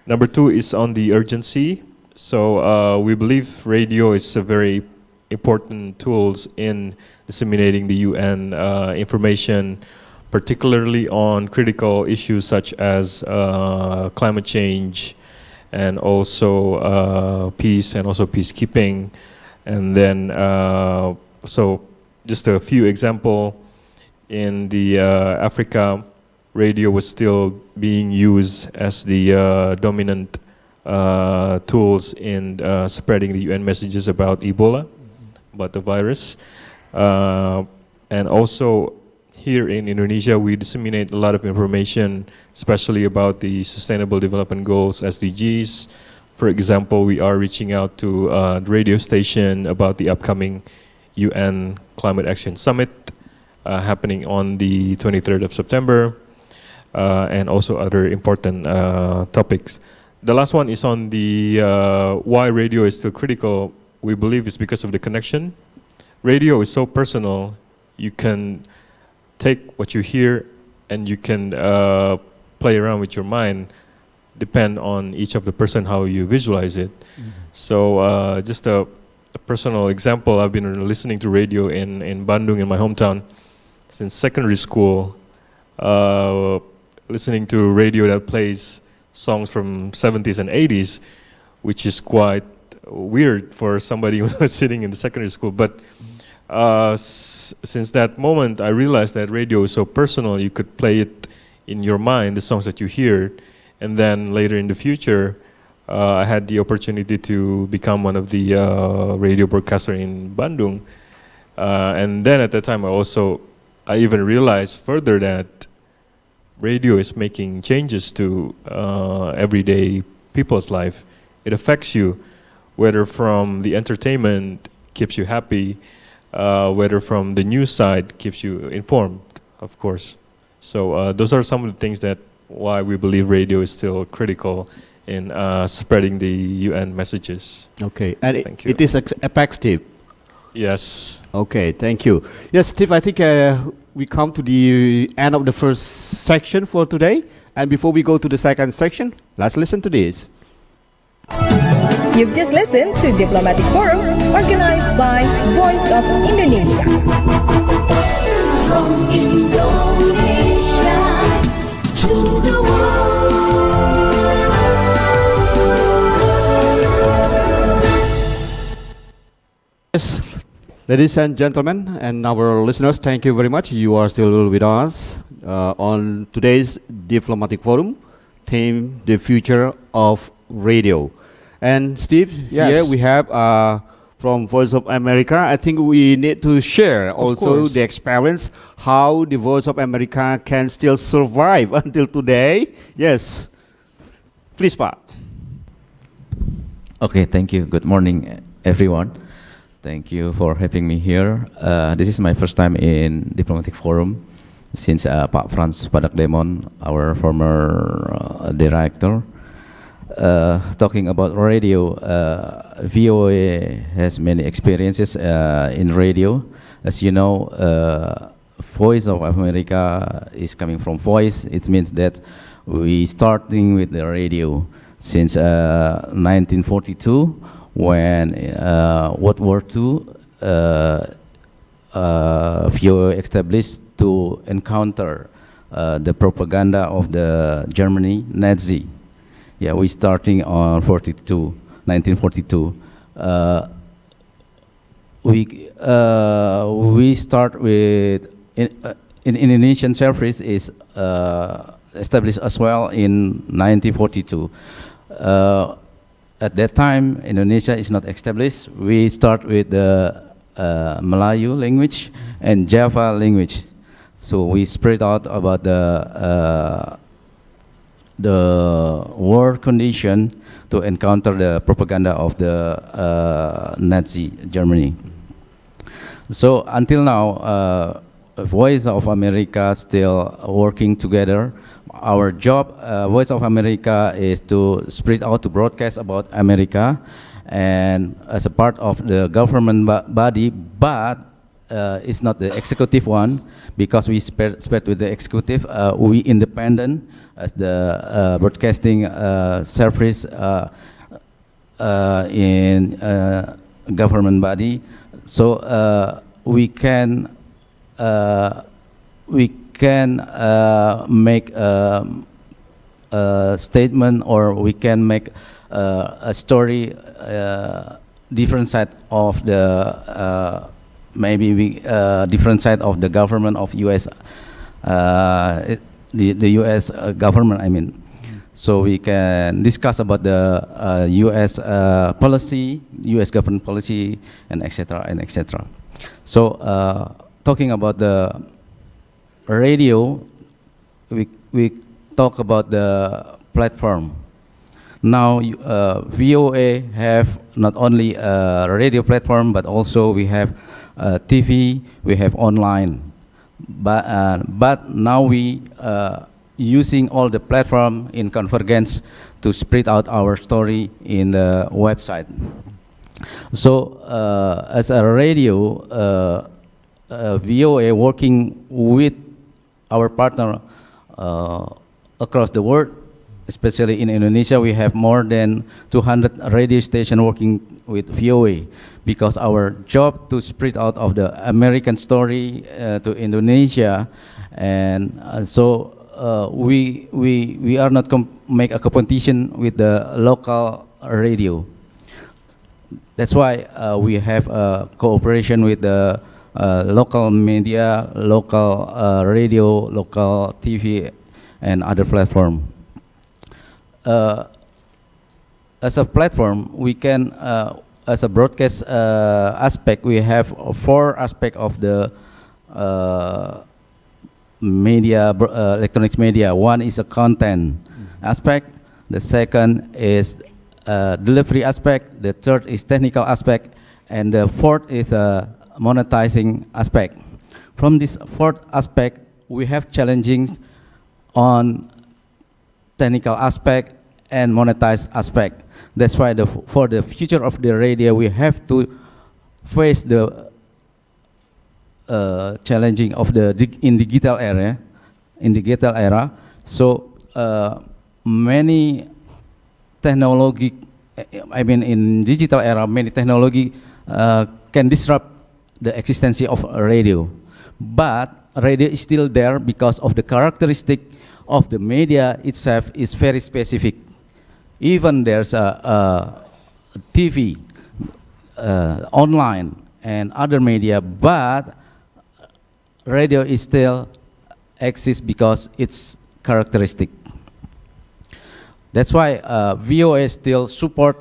Number two is on the urgency. So we believe radio is a very important tools in disseminating the UN information, particularly on critical issues such as climate change and also peace and also peacekeeping. And then, so just a few example, in the Africa, radio was still being used as the dominant tools in spreading the UN messages about Ebola, about the virus. And also here in Indonesia, we disseminate a lot of information, especially about the Sustainable Development Goals, SDGs. For example, we are reaching out to the radio station about the upcoming UN Climate Action Summit happening on the 23rd of September, and also other important topics. The last one is on the why radio is still critical. We believe it's because of the connection. Radio is so personal. You can take what you hear and you can play around with your mind, depend on each of the person how you visualize it. So just a personal example, I've been listening to radio in Bandung, in my hometown, since secondary school, listening to radio that plays songs from 70s and 80s, which is quite weird for somebody who was sitting in the secondary school. But since that moment, I realized that radio is so personal. You could play it in your mind, the songs that you hear, and then later in the future, I had the opportunity to become one of the radio broadcaster in Bandung. And then at that time, I even realized further that radio is making changes to everyday people's life. It affects you, whether from the entertainment keeps you happy, whether from the news side keeps you informed, of course. So those are some of the things that why we believe radio is still critical in spreading the UN messages. Okay, and Thank you. it is effective. Yes. Okay, thank you. Yes, Steve, I think we come to the end of the first section for today. And before we go to the second section, let's listen to this. You've just listened to Diplomatic Forum organized by Voice of Indonesia. From Indonesia to the world. Yes, ladies and gentlemen, and our listeners, thank you very much. You are still with us on today's Diplomatic Forum, theme, the future of radio. And Steve, Yes. here we have from Voice of America. I think we need to share also course. the experience, how the Voice of America can still survive until today. Yes, please, Pak. Okay, thank you. Good morning, everyone. Thank you for having me here. This is my first time in Diplomatic Forum since Pak Frans Padakdemon, our former director, talking about radio. VOA has many experiences in radio. As you know, Voice of America is coming from voice. It means that we starting with the radio since 1942 when World War II VOA established to encounter the propaganda of the Germany Nazi. Yeah, we starting on 1942. We start with in Indonesian service is established as well in 1942. At that time, Indonesia is not established. We start with the Melayu language and Java language. So we spread out about the war condition to encounter the propaganda of the Nazi Germany. So until now, Voice of America still working together. Our job, Voice of America, is to spread out to broadcast about America, and as a part of the government body, but it's not the executive one, because we spread with the executive. We independent as the broadcasting service in government body. So we can make a statement, or we can make a story, different side of the maybe we different side of the government of U.S. The U.S. government, I mean. So we can discuss about the U.S. policy, U.S. government policy, and etc. and etc. So talking about the radio, we talk about the platform. Now VOA have not only a radio platform, but also we have TV, we have online. But now we using all the platform in convergence to spread out our story in the website. So as a radio, VOA working with our partner across the world, especially in Indonesia, we have more than 200 radio stations working with VOA, because our job to spread out of the American story to Indonesia, and so we are not make a competition with the local radio. That's why we have a cooperation with the local media, local radio, local TV, and other platform. As a platform, we can, as a broadcast aspect, we have 4 aspects of the media, electronic media. One is a content aspect. The second is delivery aspect. The third is technical aspect, and the fourth is a monetizing aspect. From this fourth aspect, we have challenging on technical aspect and monetized aspect. That's why for the future of the radio, we have to face the challenging of the in digital era. In digital era, so many technology, I mean in digital era, many technology can disrupt the existence of a radio. But radio is still there because of the characteristic of the media itself is very specific. Even there's a TV, online, and other media, but radio is still exists because it's characteristic. That's why VOA still support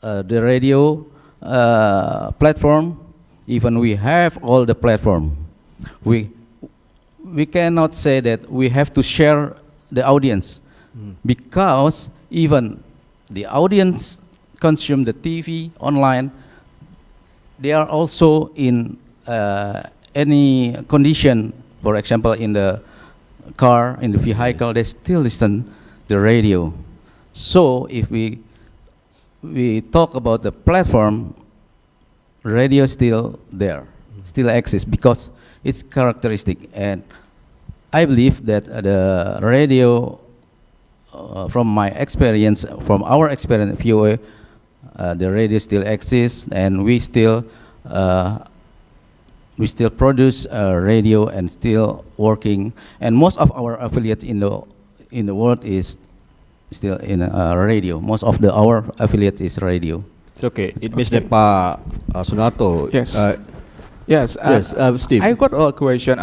the radio platform. Even we have all the platform, we cannot say that we have to share the audience, because even the audience consume the TV online, they are also in any condition. For example, in the car, in the vehicle, they still listen the radio. So if we talk about the platform, radio still there, still exists because it's characteristic. And I believe that the radio, from my experience, from our experience at VOA, the radio still exists, and we still produce radio and still working. And most of our affiliates in the world is still in radio. Most of our affiliates is radio. It's okay. It means that Pak Sunarto. Yes. Yes, Steve. I got a question.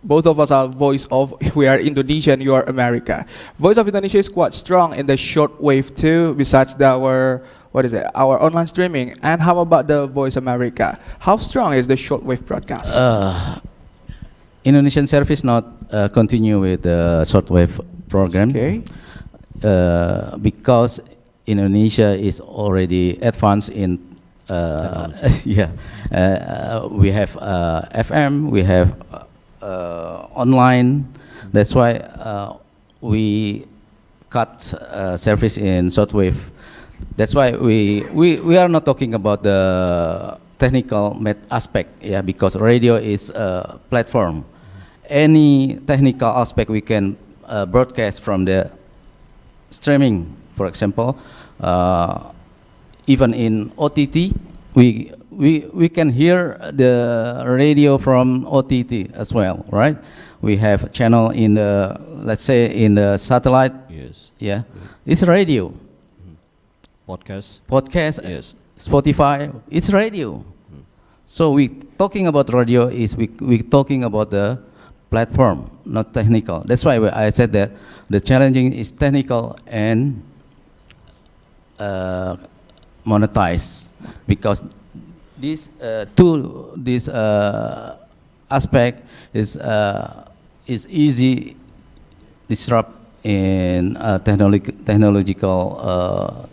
Both of us are voice of, we are Indonesian, you are America. Voice of Indonesia is quite strong in the shortwave too, besides our online streaming. And how about the Voice America? How strong is the shortwave broadcast? Indonesian service not continue with the shortwave program. Okay. Because Indonesia is already advanced in yeah, we have FM, we have online. That's why we cut service in shortwave. That's why we are not talking about the technical aspect, yeah, because radio is a platform. Any technical aspect we can broadcast from the streaming, for example. Even in OTT, we can hear the radio from OTT as well, right? We have a channel in the, let's say, in the satellite. Yes. Yeah, it's radio. Podcast. Yes. Spotify, it's radio. So we talking about radio is we talking about the platform, not technical. That's why I said that the challenging is technical and monetize, because this aspect is easy disrupt in technological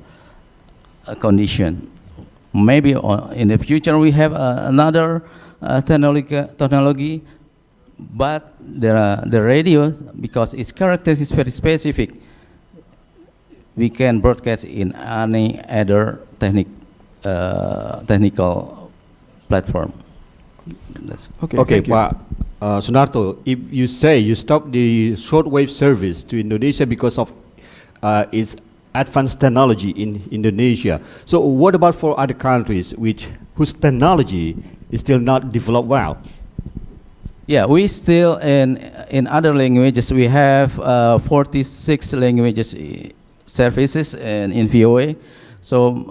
condition. Maybe in the future we have another technology, but the radio, because its characters is very specific, we can broadcast in any other technical platform. Okay, Pak Sunarto, if you say you stop the shortwave service to Indonesia because of its advanced technology in Indonesia, so what about for other countries whose technology is still not developed well? Yeah, we still in other languages we have 46 languages services in VOA. So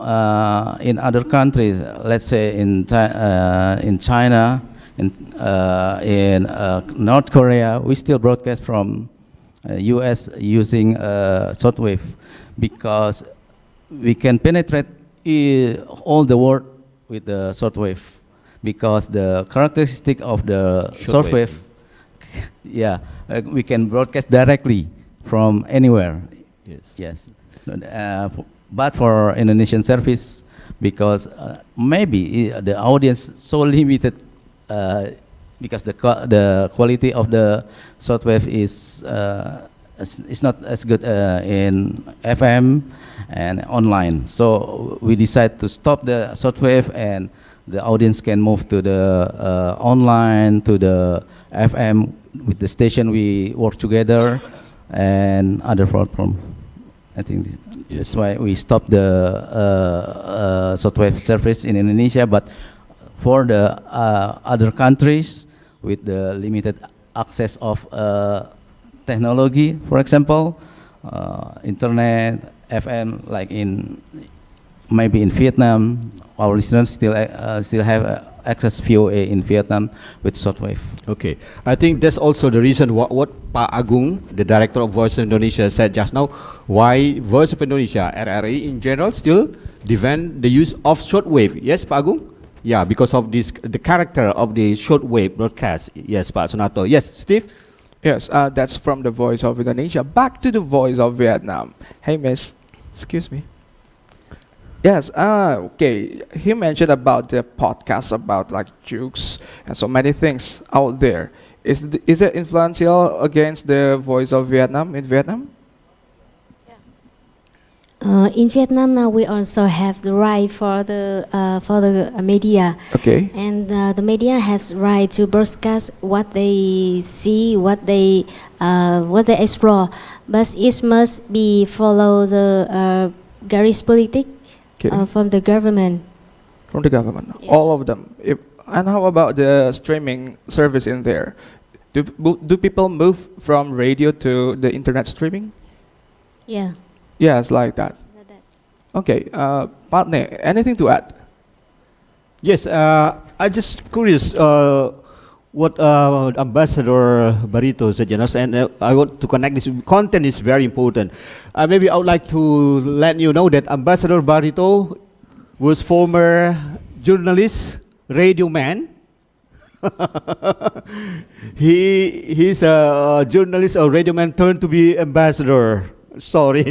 in other countries, let's say in China, in North Korea, we still broadcast from US using shortwave, because we can penetrate all the world with the shortwave, because the characteristic of the shortwave, yeah, we can broadcast directly from anywhere. Yes. But for Indonesian service, because maybe the audience so limited, because the quality of the shortwave is not as good in FM and online. So we decide to stop the shortwave, and the audience can move to the online, to the FM with the station we work together and other platform. I think that's why we stopped the shortwave service in Indonesia. But for the other countries with the limited access of technology, for example, internet, FM, like maybe in Vietnam, our listeners still have access VOA in Vietnam with shortwave. Okay, I think that's also the reason what Pak Agung, the director of Voice of Indonesia, said just now, why Voice of Indonesia, RRI in general, still defend the use of shortwave. Yes, Pak Agung? Yeah, because of the character of the shortwave broadcast. Yes, Pak Sunarto. Yes, Steve? Yes, that's from the Voice of Indonesia. Back to the Voice of Vietnam. Hey, miss. Excuse me. Yes, okay. He mentioned about the podcast about like jokes and so many things out there. Is it influential against the Voice of Vietnam in Vietnam? In Vietnam now we also have the right for the media. Okay. And the media has right to broadcast what they see, what they explore, but it must be follow the Gary's politic from the government. From the government, all of them. And how about the streaming service in there? Do people move from radio to the internet streaming? Yeah. Yes, like that. Okay, partner, anything to add? Yes, I just curious what Ambassador Barito said, and I want to connect this. Content is very important. Maybe I would like to let you know that Ambassador Barito was former journalist, radio man. He's a journalist or radio man turned to be ambassador. Sorry.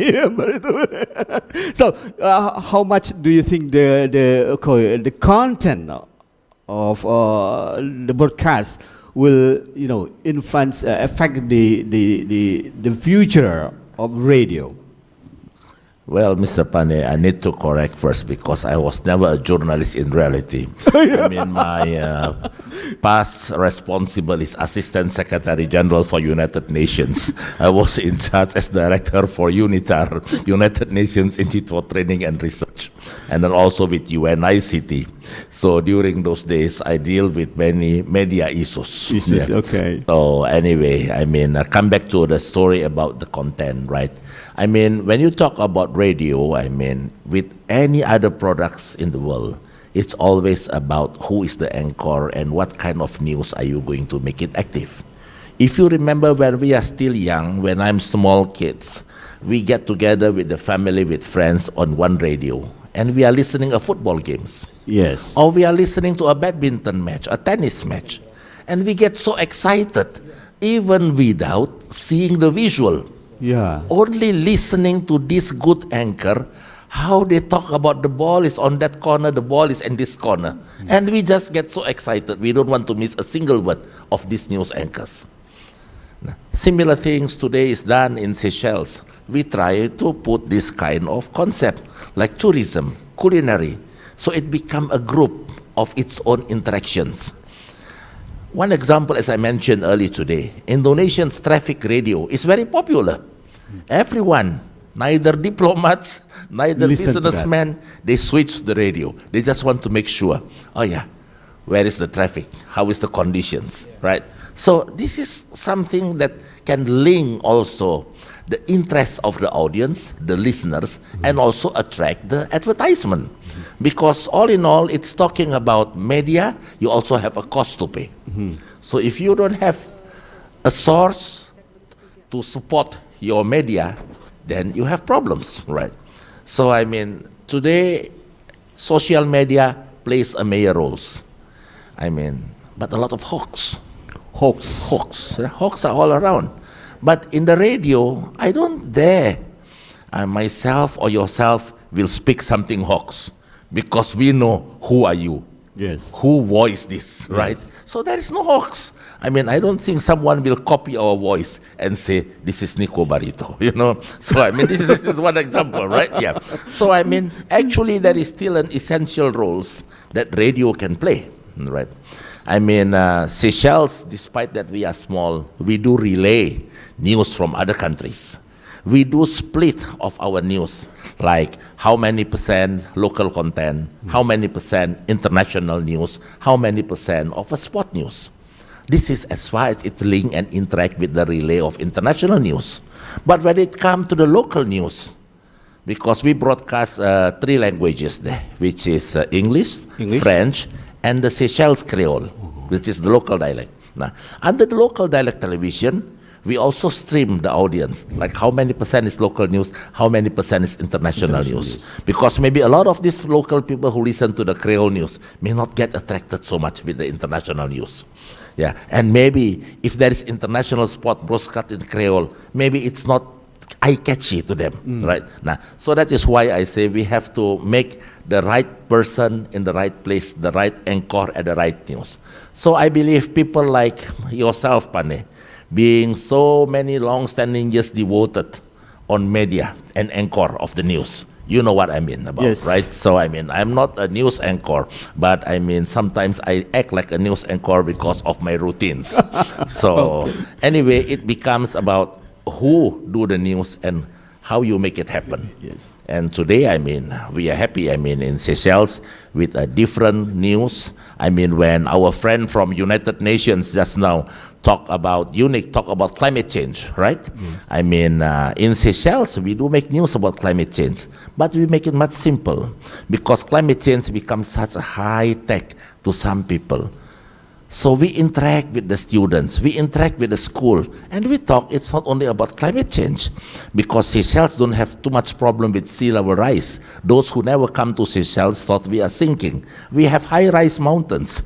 So, how much do you think the content of the broadcast will, influence, affect the future of radio? Well, Mr. Pane, I need to correct first because I was never a journalist in reality. I mean, my past responsible is Assistant Secretary General for United Nations. I was in charge as Director for UNITAR, United Nations Institute for Training and Research, and then also with UNICT. So during those days, I deal with many media issues. Okay. So anyway, I mean, come back to the story about the content, right? I mean, when you talk about radio, I mean, with any other products in the world, it's always about who is the anchor and what kind of news are you going to make it active. If you remember when we are still young, when I'm small kids, we get together with the family, with friends on one radio, and we are listening to football games. Yes. Or we are listening to a badminton match, a tennis match, and we get so excited, even without seeing the visual. Yeah. Only listening to this good anchor, how they talk about the ball is on that corner, the ball is in this corner. And we just get so excited. We don't want to miss a single word of these news anchors. Similar things today is done in Seychelles. We try to put this kind of concept, like tourism, culinary. So it become a group of its own interactions. One example, as I mentioned earlier today, Indonesian's traffic radio is very popular. Everyone, neither diplomats, neither businessmen, they switch the radio. They just want to make sure, oh yeah, where is the traffic? How is the conditions, right? So this is something that can link also the interest of the audience, the listeners, and also attract the advertisement. Because all in all, it's talking about media, you also have a cost to pay. So if you don't have a source to support your media, then you have problems, right? So I mean, today, social media plays a major roles. I mean, but a lot of hoax. Hoax are all around. But in the radio, I don't dare myself or yourself will speak something hoax, because we know who are you. Yes. Who voiced this, right? So there is no hoax. I mean, I don't think someone will copy our voice and say, this is Nico Barito, you know? So I mean, this is one example, right? Yeah. So I mean, actually there is still an essential roles that radio can play, right? I mean, Seychelles, despite that we are small, we do relay news from other countries. We do split of our news, like how many percent local content, how many percent international news, how many percent of a sport news. This is as far as it link and interact with the relay of international news. But when it comes to the local news, because we broadcast 3 languages there, which is English, French, and the Seychelles Creole, which is the local dialect. Now, under the local dialect television, we also stream the audience, like how many percent is local news, how many percent is international news. Because maybe a lot of these local people who listen to the Creole news may not get attracted so much with the international news. Yeah, and maybe if there is international sport broadcast in Creole, maybe it's not eye-catchy to them, right? Now, so that is why I say we have to make the right person in the right place, the right anchor at the right news. So I believe people like yourself, Pane, being so many long-standing years devoted on media and anchor of the news. You know what I mean about, right? So I mean, I'm not a news anchor, but I mean, sometimes I act like a news anchor because of my routines. So anyway, it becomes about who do the news and how you make it happen. Yes. And today, I mean, we are happy, I mean, in Seychelles with a different news. I mean, when our friend from United Nations just now talk about climate change, right? I mean, in Seychelles, we do make news about climate change, but we make it much simple because climate change becomes such a high tech to some people. So we interact with the students, we interact with the school, and we talk. It's not only about climate change, because Seychelles don't have too much problem with sea level rise. Those who never come to Seychelles thought we are sinking. We have high-rise mountains,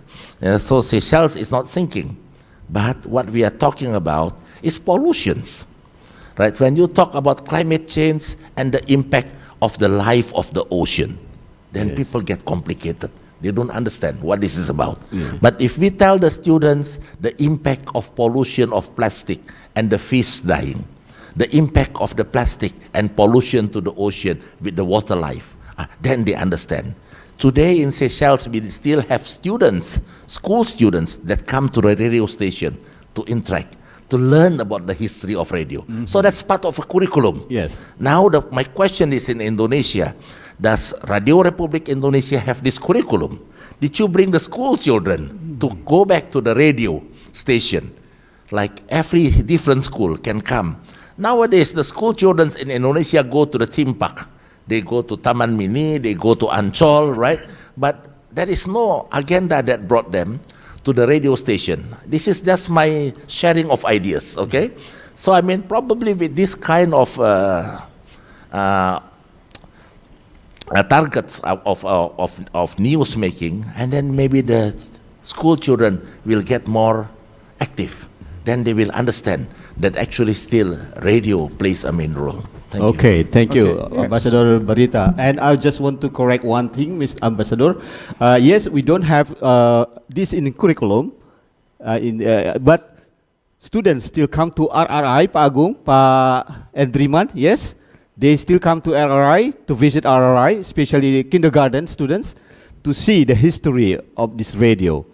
so Seychelles is not sinking. But what we are talking about is pollutions, right? When you talk about climate change and the impact of the life of the ocean, then people get complicated. They don't understand what this is about. But if we tell the students the impact of pollution of plastic and the fish dying, the impact of the plastic and pollution to the ocean with the water life, then they understand. Today in Seychelles, we still have students, school students, that come to the radio station to interact, to learn about the history of radio. So that's part of a curriculum. Yes. Now my question is, in Indonesia, does Radio Republik Indonesia have this curriculum? Did you bring the school children to go back to the radio station? Like every different school can come. Nowadays, the school children in Indonesia go to the theme park. They go to Taman Mini, they go to Ancol, right? But there is no agenda that brought them to the radio station. This is just my sharing of ideas, okay? So I mean, probably with this kind of targets of news making, and then maybe the school children will get more active. Then they will understand that actually still radio plays a main role. Thank you. Thank you, Okay, yes. Ambassador Barita. And I just want to correct one thing, Mr. Ambassador. Yes, we don't have this in curriculum, but students still come to RRI, Pak Agung, Pak Endriman, yes? They still come to RRI, to visit RRI, especially kindergarten students, to see the history of this radio.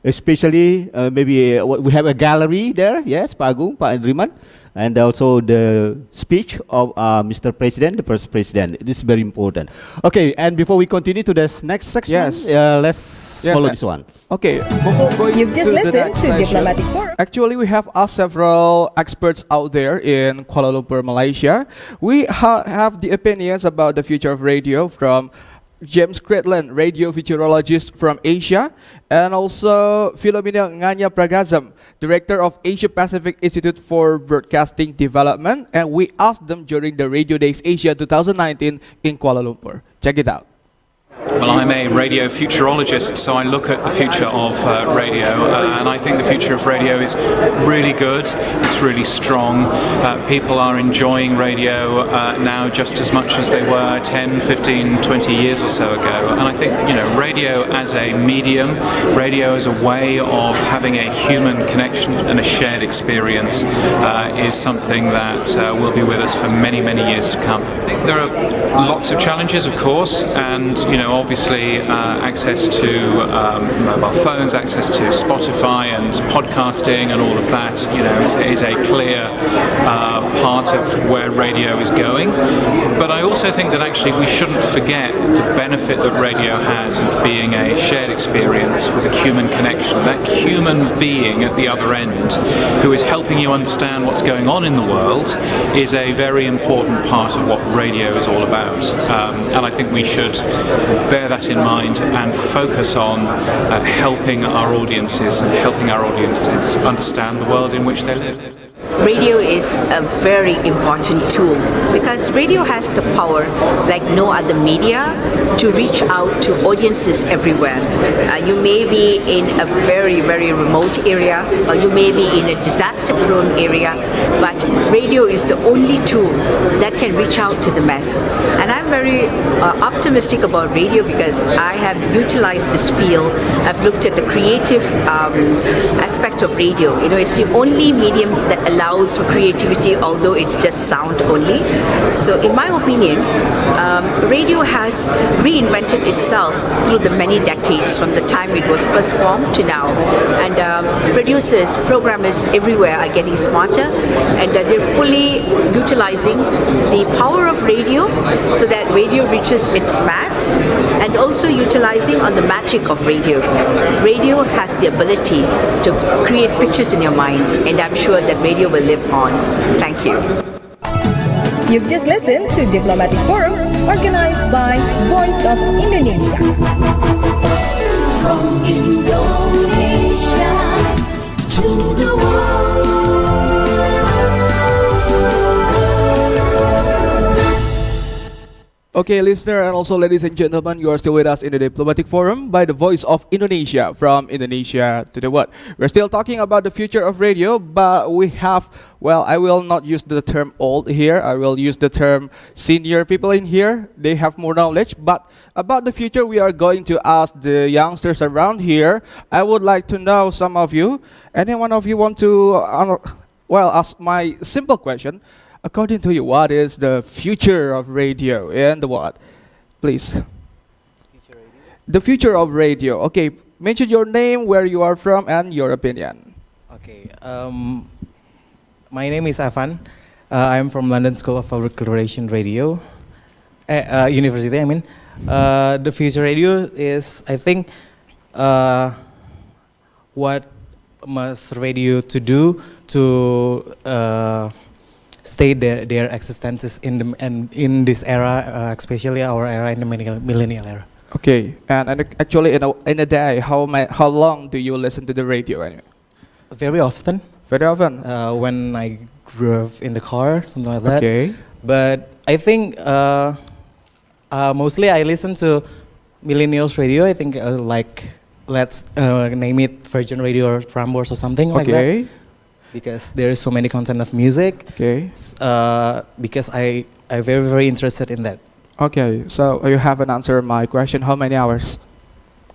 Especially, maybe we have a gallery there, yes, Pak Agung, Pak Endriman, and also the speech of Mr. President, the first president. This is very important. Okay, and before we continue to this next section, let's follow this one. Okay, before going You've just to the listened next to session, Diplomatic Forum. Actually, we have asked several experts out there in Kuala Lumpur, Malaysia. We have the opinions about the future of radio from James Cretland, radio futurologist from Asia, and also Philomena Nganya Pragazam, director of Asia Pacific Institute for Broadcasting Development, and we asked them during the Radio Days Asia 2019 in Kuala Lumpur. Check it out. Well, I'm a radio futurologist, so I look at the future of radio, and I think the future of radio is really good. It's really strong. People are enjoying radio now just as much as they were 10, 15, 20 years or so ago. And I think, radio as a medium, radio as a way of having a human connection and a shared experience is something that will be with us for many, many years to come. There are lots of challenges, of course, and, obviously access to mobile phones, access to Spotify and podcasting and all of that, is a clear part of where radio is going. But I also think that actually we shouldn't forget the benefit that radio has of being a shared experience with a human connection. That human being at the other end who is helping you understand what's going on in the world is a very important part of what radio is all about. And I think we should bear that in mind and focus on helping our audiences understand the world in which they live. Radio is a very important tool because radio has the power, like no other media, to reach out to audiences everywhere. You may be in a very, very remote area, or you may be in a disaster-prone area, but radio is the only tool that can reach out to the mass. And I'm very optimistic about radio because I have utilized this field. I've looked at the creative aspect of radio. It's the only medium that allows for creativity, although it's just sound only. So in my opinion, radio has reinvented itself through the many decades from the time it was first formed to now. And producers, programmers everywhere are getting smarter, and they're fully utilizing the power of radio so that radio reaches its mass, and also utilizing on the magic of radio. Radio has the ability to create pictures in your mind, and I'm sure that radio will live on. Thank you. You've just listened to Diplomatic Forum, organized by Voice of Indonesia. From Indonesia. Okay, listener, and also ladies and gentlemen, you are still with us in the Diplomatic Forum by the Voice of Indonesia, from Indonesia to the world. We're still talking about the future of radio, but we have, well, I will not use the term old here. I will use the term senior people in here. They have more knowledge, but about the future, we are going to ask the youngsters around here. I would like to know, some of you, any one of you want to, well, ask my simple question. According to you, what is the future of radio and what? Please. The future of radio. Okay, mention your name, where you are from, and your opinion. Okay, my name is Avan. I'm from London School of Public Relations Radio, University. I mean, the future radio is, I think, what must radio to do to stay their existences in the in this era, especially our era, in the millennial era. Okay, and actually in a day, how long do you listen to the radio anyway? Very often. Very often. When I drove in the car, something like that. Okay. But I think mostly I listen to millennials radio. I think like let's name it Virgin Radio or Prambors or something like that. Because there is so many content of music. Okay. Because I very interested in that. Okay, so you haven't answered my question. How many hours?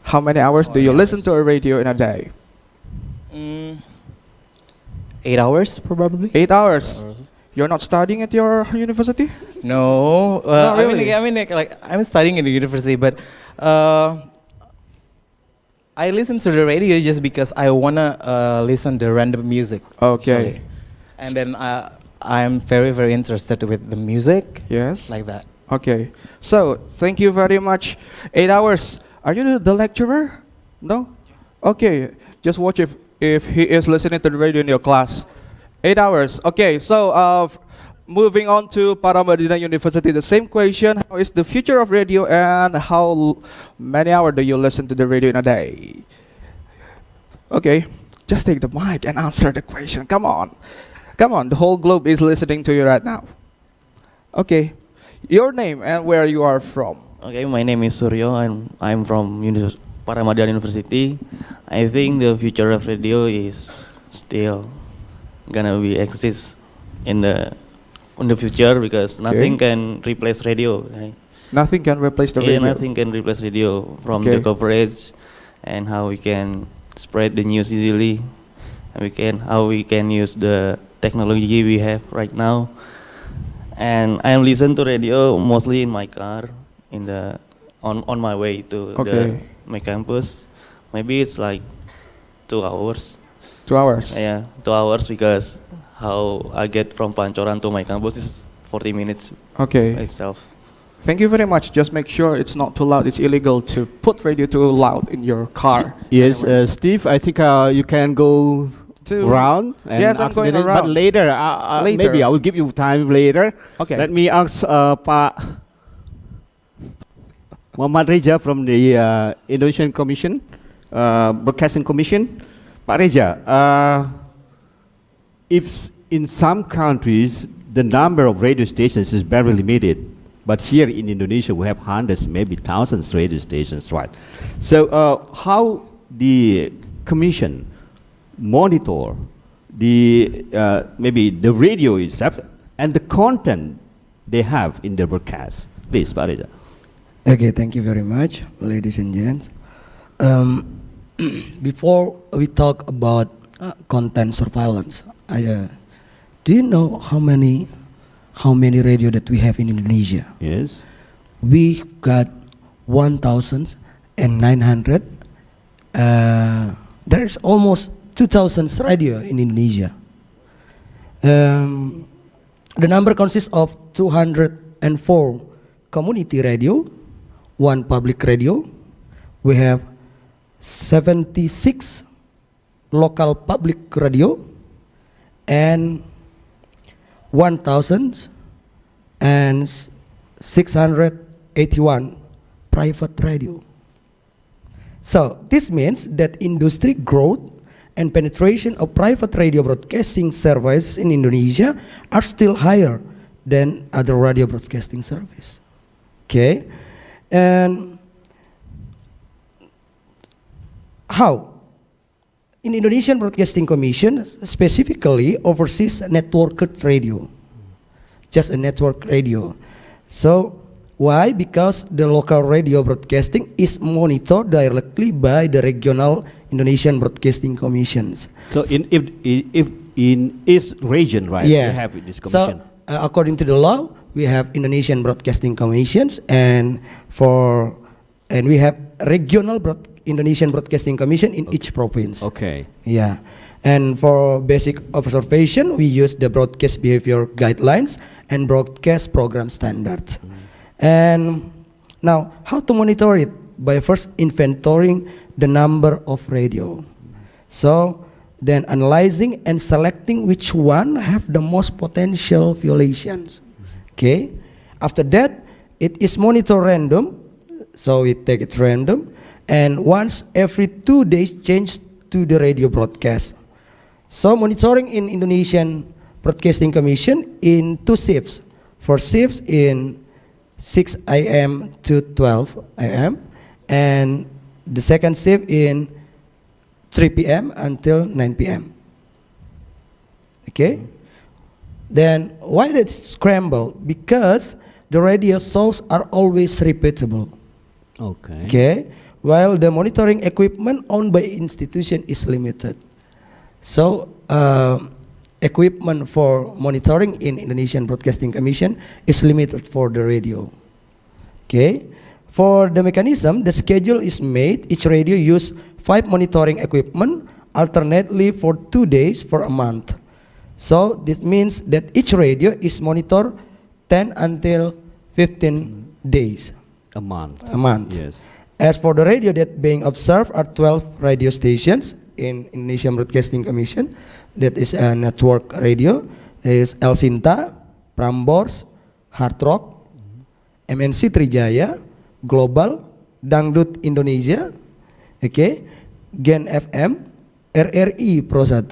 How many hours do you listen to a radio in a day? 8 hours probably. 8 hours. You're not studying at your university? No. Not really? I mean, like I'm studying in the university, but I listen to the radio just because I wanna listen to random music. Okay. Actually. And then I'm very interested with the music. Yes. Like that. Okay. So thank you very much. 8 hours. Are you the lecturer? No. Okay. Just watch if he is listening to the radio in your class. 8 hours. Okay. So moving on to Paramadina University, the same question: how is the future of radio, and how many hours do you listen to the radio in a day? Okay, just take the mic and answer the question. Come on, the whole globe is listening to you right now. Okay, your name and where you are from. Okay, my name is Suryo, and I'm from Paramadina University. I think the future of radio is still gonna be exist in the future, because nothing can replace radio. Right? Nothing can replace the radio. Yeah, nothing can replace radio, from the coverage and how we can spread the news easily, and how we can use the technology we have right now. And I listen to radio mostly in my car, on my way to my campus. Maybe it's like 2 hours. 2 hours. Yeah, 2 hours, because how I get from Pancoran to my campus is 40 minutes. Okay. Itself. Thank you very much. Just make sure it's not too loud. It's illegal to put radio too loud in your car. Yes, Steve, I think you can go round. And yes, I'm going around. But later, maybe I will give you time later. Okay. Let me ask Pak Muhammad Reja from the Indonesian Commission, Broadcasting Commission. Pak Reja, if in some countries the number of radio stations is very limited, but here in Indonesia we have hundreds, maybe thousands radio stations, right? So how the Commission monitor the maybe the radio itself and the content they have in the broadcast? Please, Pak Reja. Okay, thank you very much, ladies and gents. Before we talk about content surveillance, do you know how many radio that we have in Indonesia? Yes. We got 1,900. There's almost 2,000 radio in Indonesia. The number consists of 204 community radio, 1 public radio. We have 76 local public radio and 1,681 private radio. So this means that industry growth and penetration of private radio broadcasting services in Indonesia are still higher than other radio broadcasting service. Okay, and how? In Indonesian Broadcasting Commission specifically oversees networked radio, just a network radio. So why? Because the local radio broadcasting is monitored directly by the regional Indonesian Broadcasting Commissions. So if in each region, right? Yes. You have this commission. So according to the law, we have Indonesian Broadcasting Commissions, and we have regional Indonesian Broadcasting Commission in each province. Okay. Yeah. And for basic observation, we use the broadcast behavior guidelines and broadcast program standards. And now, how to monitor it? By first inventorying the number of radio. So then analyzing and selecting which one have the most potential violations. Okay. After that, it is monitor random. So we take it random, and once every 2 days change to the radio broadcast. So monitoring in Indonesian Broadcasting Commission in 2 shifts. First shifts in 6 a.m. to 12 a.m. and the second shift in 3 p.m. until 9 p.m. Okay? Then why did it scramble? Because the radio shows are always repeatable. Okay. Okay? While the monitoring equipment owned by institution is limited. So equipment for monitoring in Indonesian Broadcasting Commission is limited for the radio. Okay? For the mechanism, the schedule is made. Each radio use 5 monitoring equipment alternately for 2 days for a month. So this means that each radio is monitored 10 until 15 days. A month. A month. Yes. As for the radio that being observed are 12 radio stations in Indonesian Broadcasting Commission. That is a network radio. There is El Sinta, Prambors, Hard Rock, MNC Trijaya, Global, Dangdut Indonesia, okay, Gen FM, RRI Pro 1,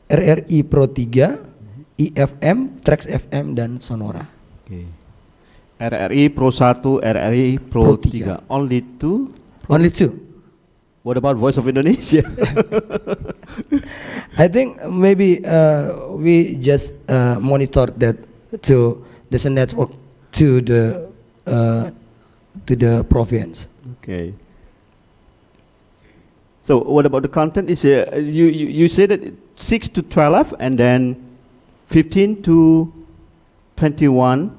RRI Pro 3, IFM, Trax FM, dan Sonora. Okay. RRI Pro 1, RRI Pro 3. Only 2? Only 2. What about Voice of Indonesia? I think maybe we just monitor that to there's a network to the province. Okay. So what about the content? Is you say that 6 to 12 and then 15 to 21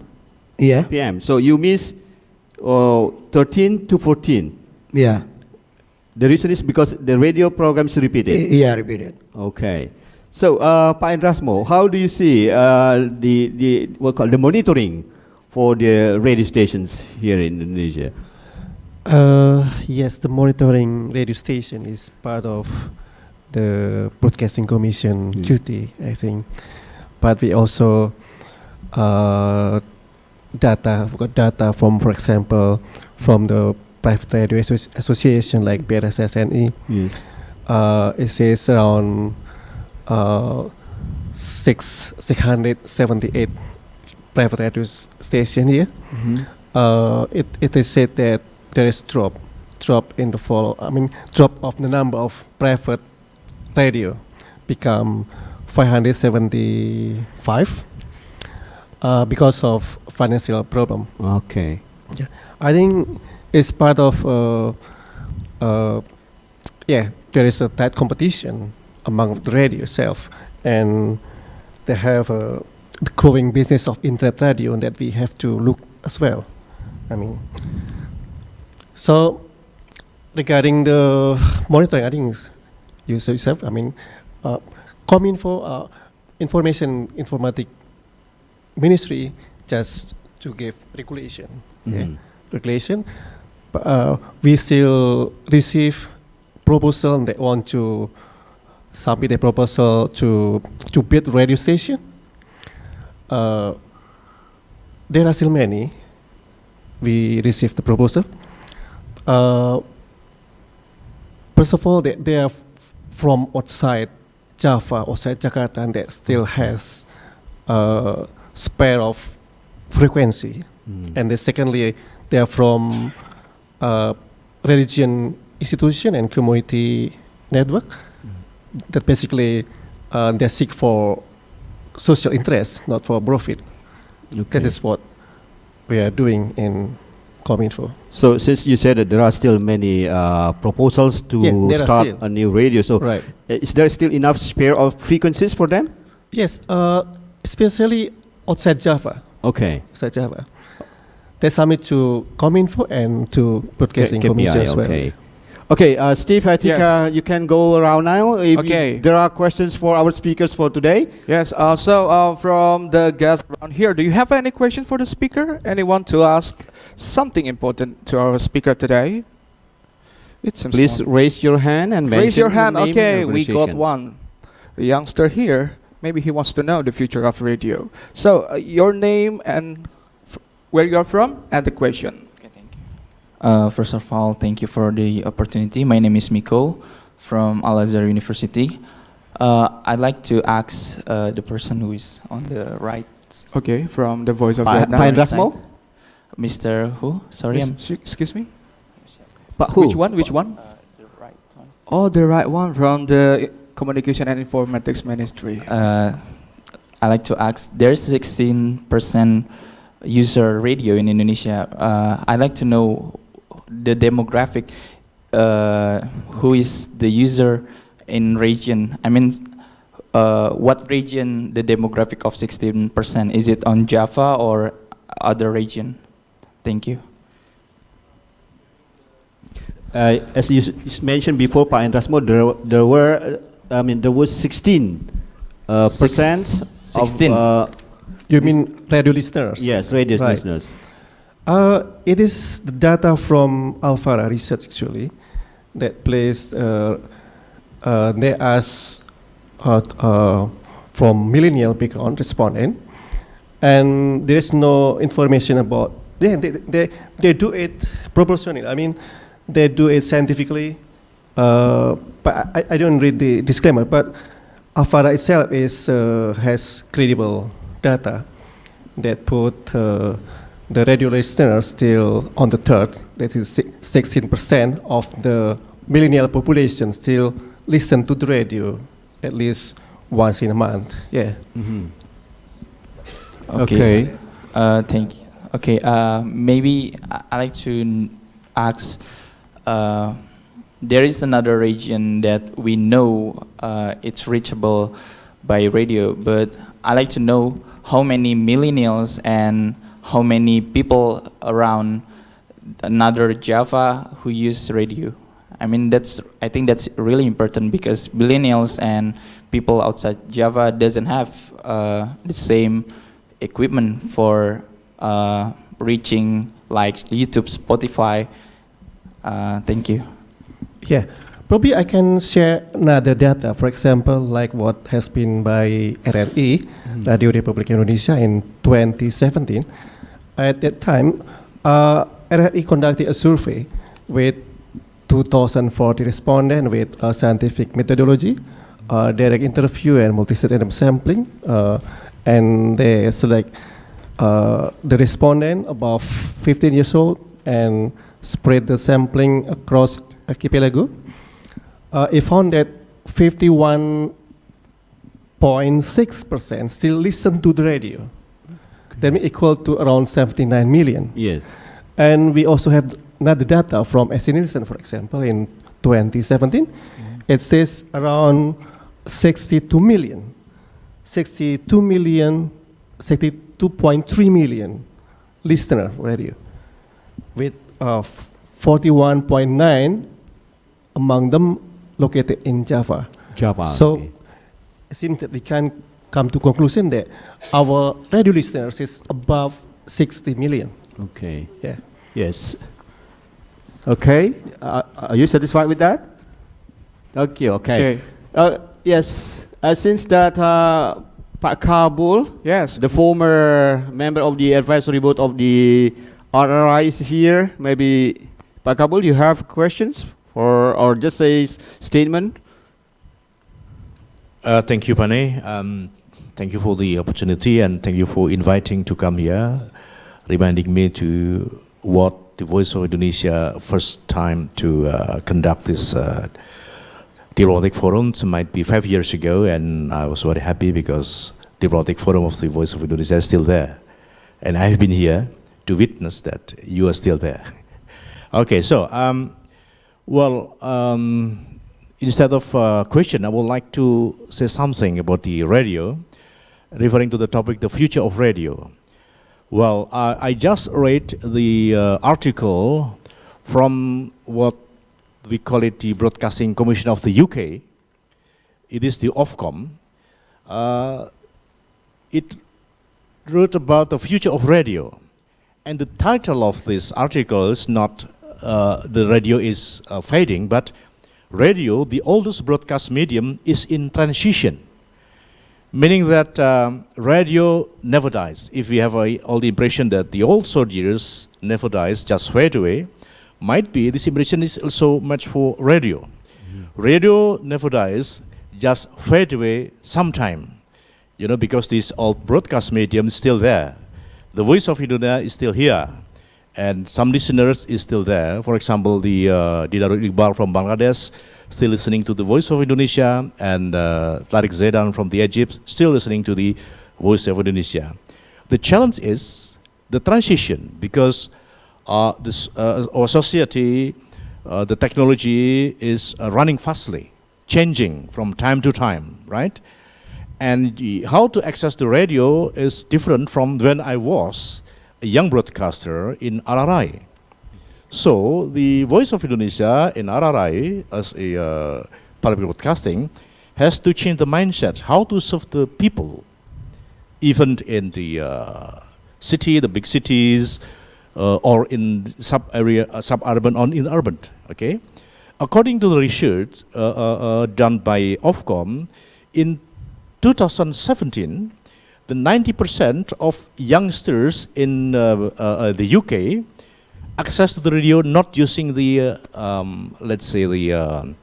p.m. So you miss 13 to 14. Yeah. The reason is because the radio program is repeated. Yeah, repeated. Okay. So Pak Endrasmo, how do you see the monitoring for the radio stations here in Indonesia? Yes, the monitoring radio station is part of the Broadcasting Commission duty, I think. But we also data from, for example, from the private radio association like BRSSNI. Yes. It says around 678 private radio station here. It is said that there is drop in the drop of the number of private radio become 575 because of financial problem. Okay. Yeah, I think it's part of there is a tight competition among the radio itself, and they have the growing business of internet radio that we have to look as well. So regarding the monitoring, I think you yourself, Cominfo, Informatic Ministry just to give regulation. Regulation. We still receive proposal and they want to submit a proposal to build radio station. There are still many. We received the proposal. First of all, they are from outside Java, outside Jakarta, and that still has spare of frequency. And then secondly, They are from religion institution and community network that basically they seek for social interest, not for profit. This is what we are doing in Cominfo. So since you said that there are still many proposals to start a new radio, so is there still enough spare of frequencies for them? Yes, especially outside Java. Okay. Outside Java. They submit to Cominfo and to Broadcasting Commission as well. Okay. Okay, Steve, I think you can go around now. If there are questions for our speakers for today. Yes, so from the guests around here, do you have any question for the speaker? Anyone to ask something important to our speaker today? Please raise your hand and mention raise your hand. name Okay, and we got organization. one. The youngster here, maybe he wants to know the future of radio. So your name and where you're from and the question. First of all, thank you for the opportunity. My name is Miko from Al-Azhar University. I'd like to ask the person who is on the right. Okay, from the Voice of Vietnam. Vietnam. Mr. Who? Sorry, excuse me? But who? Which one? Which one? The right one. Oh, the right one from the Communication and Informatics Ministry. I'd like to ask, there's 16% user radio in Indonesia. I'd like to know the demographic, who is the user in region. I mean, what region the demographic of 16%? Is it on Java or other region? Thank you. As you mentioned before, Pak Endrasmo, there was 16 percent 16. of. You mean radio listeners? Yes, radio listeners. It is the data from Alfara Research actually that placed they asked from millennial background respondent, and there is no information about. They do it proportionally. I mean, they do it scientifically. But I don't read the disclaimer. But Alfara itself has credible data that put the radio listeners still on the third. That is 16% of the millennial population still listen to the radio at least once in a month. Yeah. Okay. Thank you. Okay. Maybe I like to ask. There is another region that we know it's reachable by radio, but I like to know how many millennials and how many people around another Java who use radio. I mean, I think that's really important because millennials and people outside Java doesn't have the same equipment for reaching like YouTube, Spotify. Thank you. Yeah, probably I can share another data. For example, like what has been by RRI, Radio Republik Indonesia in 2017. At that time, RRI conducted a survey with 2,040 respondents with scientific methodology, direct interview and multi-random sampling, and they select the respondent above 15 years old and spread the sampling across archipelago. It found that 51.6% still listen to the radio. That means equal to around 79 million. Yes. And we also have another data from SC Nielsen, for example, in 2017. It says around 62 million. 62.3 million listener radio, with 41.9 among them located in Java. So it seems that we can come to conclusion that our radio listeners is above 60 million. Okay. Yeah. Yes. Okay. Are you satisfied with that? Okay. Yes. Since that Pak Kabul, yes, the former member of the advisory board of the RRI is here. Maybe Pak Kabul, you have questions or just a statement? Thank you, Pane. Thank you for the opportunity and thank you for inviting to come here, reminding me to what the Voice of Indonesia first time to conduct this diplomatic forums might be 5 years ago, and I was very happy because diplomatic forum of the Voice of Indonesia is still there, and I've been here to witness that you are still there. Okay, so instead of question, I would like to say something about the radio, referring to the topic, the future of radio. Well, I just read the article from what we call it the Broadcasting Commission of the UK. It is the Ofcom. It wrote about the future of radio. And the title of this article is not the radio is fading, but radio, the oldest broadcast medium, is in transition. Meaning that radio never dies. If we have all the impression that the old soldiers never dies, just fade away, might be this impression is also much for radio. Radio never dies, just fade away sometime. You know, because this old broadcast medium is still there. The Voice of Indonesia is still here, and some listeners is still there. For example, the Didarul Iqbal from Bangladesh still listening to the Voice of Indonesia, and Tariq Zaidan from the Egypt still listening to the Voice of Indonesia. The challenge is the transition, because our society, the technology is running fastly, changing from time to time, right? And how to access the radio is different from when I was a young broadcaster in RRI. So the Voice of Indonesia in RRI as a public broadcasting has to change the mindset, how to serve the people, even in the city, the big cities, or in suburban or in urban, okay? According to the research done by Ofcom, in 2017, the 90% of youngsters in the UK access to the radio not using the, let's say, the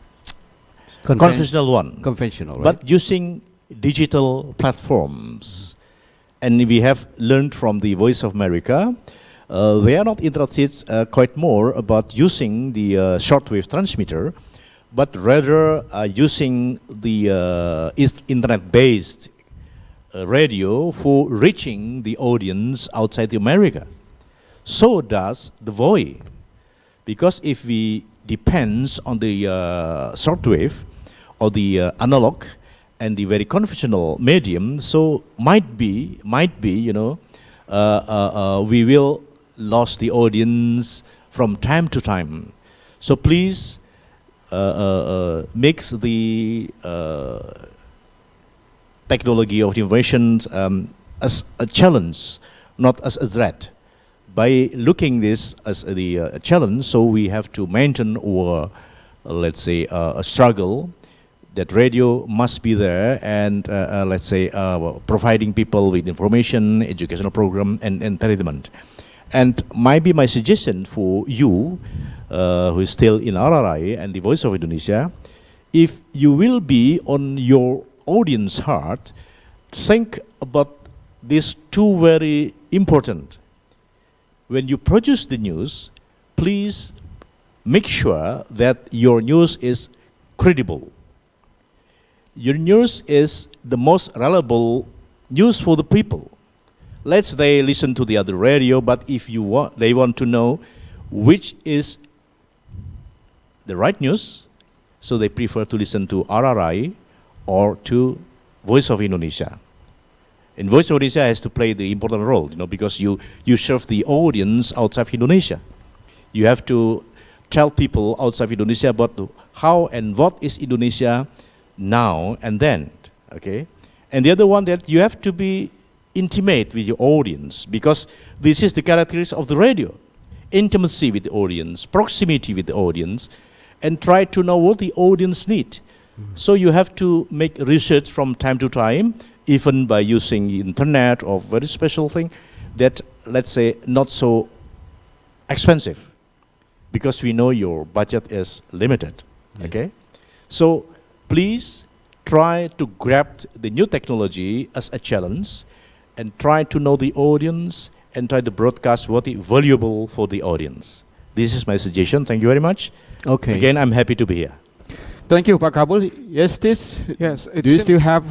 conventional one. Conventional, right? But using digital platforms. And we have learned from the Voice of America, they are not interested quite more about using the shortwave transmitter, but rather using the internet-based radio for reaching the audience outside America. So does the VOI. Because if we depends on the shortwave or the analog and the very conventional medium, so might be, you know, we will lose the audience from time to time. So please makes the technology of information as a challenge, not as a threat. By looking this as the challenge, so we have to maintain our, let's say, a struggle that radio must be there, and let's say providing people with information, educational program, and entertainment. And maybe my suggestion for you, who is still in RRI and the Voice of Indonesia, if you will be on your audience heart, think about these two very important. When you produce the news, please make sure that your news is credible. Your news is the most reliable news for the people. Let's they listen to the other radio, but if you want, they want to know which is the right news, so they prefer to listen to RRI or to Voice of Indonesia. And Voice of Indonesia has to play the important role, you know, because you serve the audience outside Indonesia. You have to tell people outside Indonesia about how and what is Indonesia now and then, okay? And the other one, that you have to be intimate with your audience, because this is the characteristics of the radio. Intimacy with the audience, proximity with the audience, and try to know what the audience need. So you have to make research from time to time, even by using the internet or very special thing that, let's say, not so expensive, because we know your budget is limited, okay? So please try to grab the new technology as a challenge and try to know the audience and try to broadcast what is valuable for the audience. This is my suggestion. Thank you very much. Okay. Again, I'm happy to be here. Thank you, Pak Kabul. Yes, this. Yes. Do you still have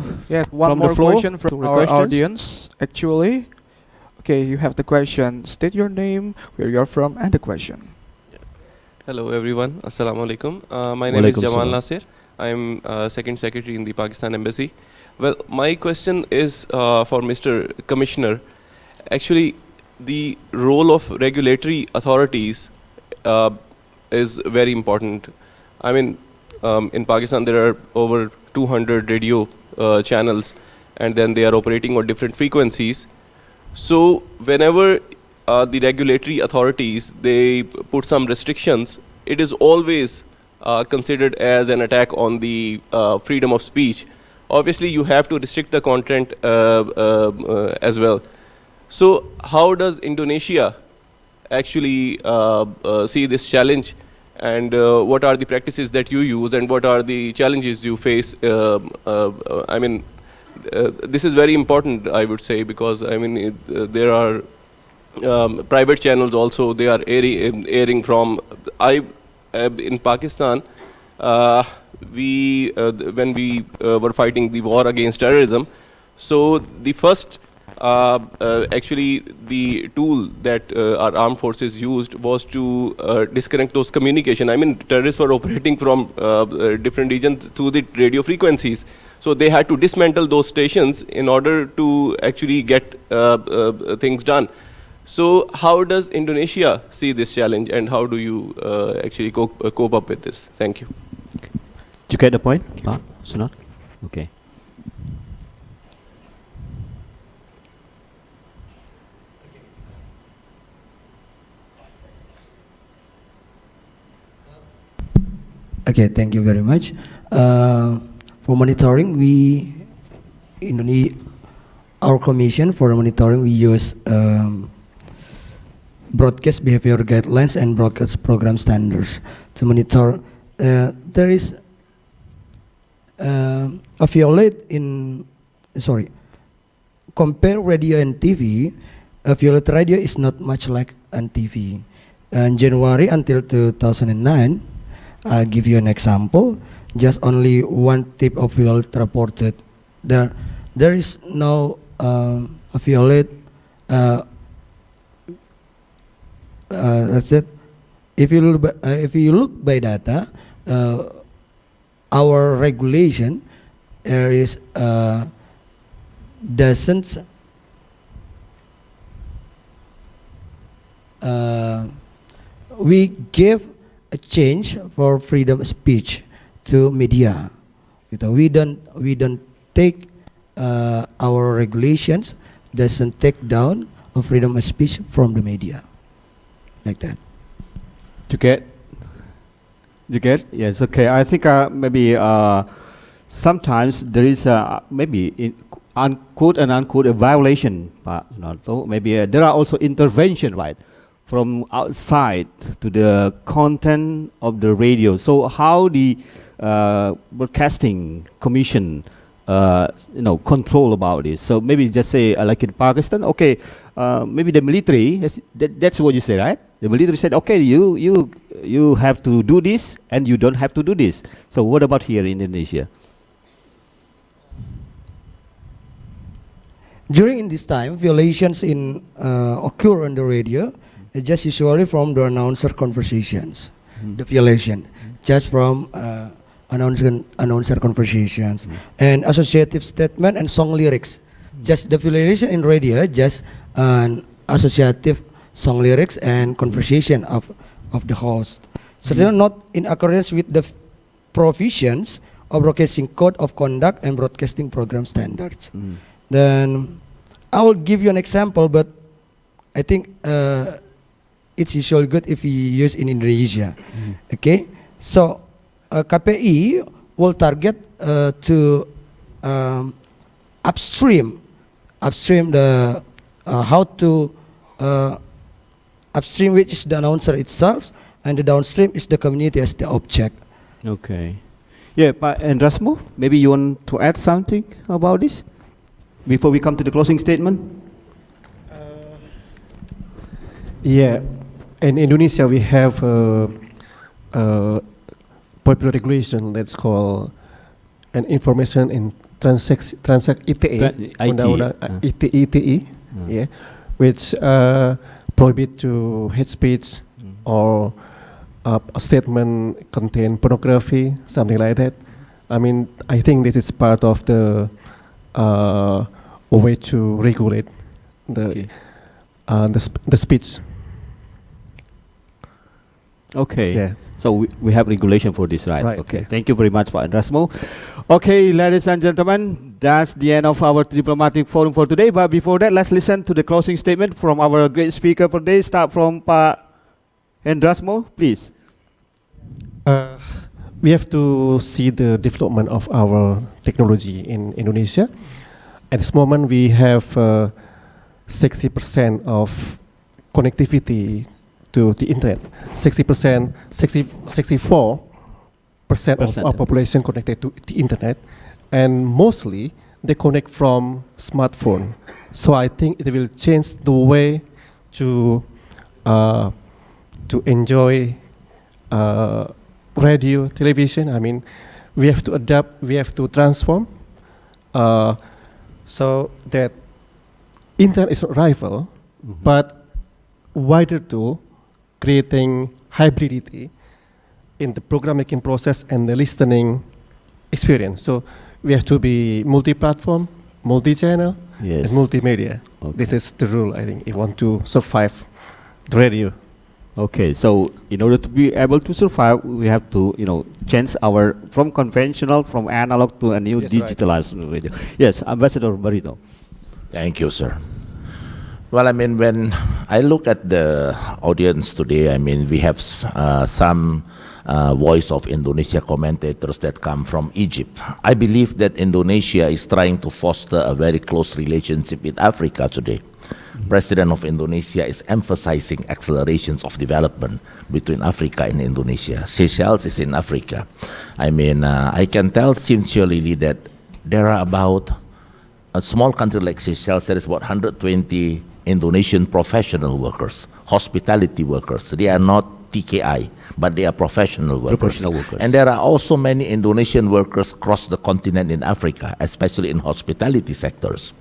one from more the floor question from to our questions? audience, actually? Okay, you have the question. State your name, where you're from, and the question. Hello everyone. Assalamu alaikum. My name is Walaikum Jamal salam. Nasir. I'm second secretary in the Pakistan Embassy. Well, my question is for Mr. Commissioner. Actually, the role of regulatory authorities is very important. I mean, in Pakistan there are over 200 radio channels, and then they are operating on different frequencies. So whenever the regulatory authorities, they put some restrictions, it is always considered as an attack on the freedom of speech. Obviously, you have to restrict the content as well. So how does Indonesia actually see this challenge, and what are the practices that you use, and what are the challenges you face? I mean, this is very important, I would say, because I mean there are private channels also. They are airing from. In Pakistan, when we were fighting the war against terrorism, so the first actually the tool that our armed forces used was to disconnect those communication. I mean, terrorists were operating from different regions through the radio frequencies. So they had to dismantle those stations in order to actually get things done. So how does Indonesia see this challenge, and how do you actually cope up with this? Thank you. Did you get the point, Sunat? Okay. Okay, thank you very much. For monitoring, our commission for monitoring, we use broadcast behavior guidelines and broadcast program standards to monitor. There is a violate in, compare radio and TV, a violate radio is not much like on TV. In January until 2009, I'll give you an example. Just only one type of violate reported. There is no a violate. That's it. If you look by data, our regulation there is dozens. We give a change for freedom of speech to media. We don't take our regulations doesn't take down of freedom of speech from the media, like that. You get? Yes. Okay. I think maybe sometimes there is maybe unquote a violation, but maybe there are also intervention, right, from outside to the content of the radio. So how the broadcasting commission control about this? So maybe just say like in Pakistan, okay, maybe the military, that's what you say, right? The military said, okay, you have to do this and you don't have to do this. So what about here in Indonesia? During this time, violations occur on the radio, just usually from the announcer conversations. The violation, just from announcer conversations and associative statement and song lyrics. Just the violation in radio, just an associative song lyrics and conversation of the host. Certainly not in accordance with the provisions of Broadcasting Code of Conduct and Broadcasting Program Standards. Then I will give you an example, but I think it's usually good if we use in Indonesia. Okay, so KPI will target to upstream the how to upstream, which is the announcer itself, and the downstream is the community as the object. Okay. Yeah, and Rasmo, maybe you want to add something about this before we come to the closing statement? Yeah, in Indonesia we have a popular regulation that's called an information in transact ITE, Undang-Undang ITE, yeah, which prohibit to hate speech or a statement contain pornography, something like that. I mean, I think this is part of the way to regulate the the speech. Okay. Yeah. So we have regulation for this, right? Right, Okay. yeah. Thank you very much, Pak Andrasmo. Okay, ladies and gentlemen, that's the end of our diplomatic forum for today. But before that, let's listen to the closing statement from our great speaker for today. Start from Pak Andrasmo, please. We have to see the development of our technology in Indonesia. At this moment, we have 60% of connectivity to the internet. 64% of our population connected to the internet, and mostly they connect from smartphone. So I think it will change the way to enjoy radio, television. I mean, we have to adapt, we have to transform, so that internet is a rival, but wider tool, creating hybridity in the program making process and the listening experience. So we have to be multi-platform, multi-channel, Yes. and multimedia. This is the rule, I think, if you want to survive the radio. Okay, so in order to be able to survive, we have to, change our from conventional, from analog to a new Yes, right. digitalized radio. Yes, Ambassador Barito. Thank you, sir. Well, I mean, when I look at the audience today, I mean, we have some voice of Indonesia commentators that come from Egypt. I believe that Indonesia is trying to foster a very close relationship with Africa today. President of Indonesia is emphasizing accelerations of development between Africa and Indonesia. Seychelles is in Africa. I mean, I can tell sincerely that there are about a small country like Seychelles, there is about 120 Indonesian professional workers, hospitality workers. They are not TKI, but they are professional workers. And there are also many Indonesian workers across the continent in Africa, especially in hospitality sectors.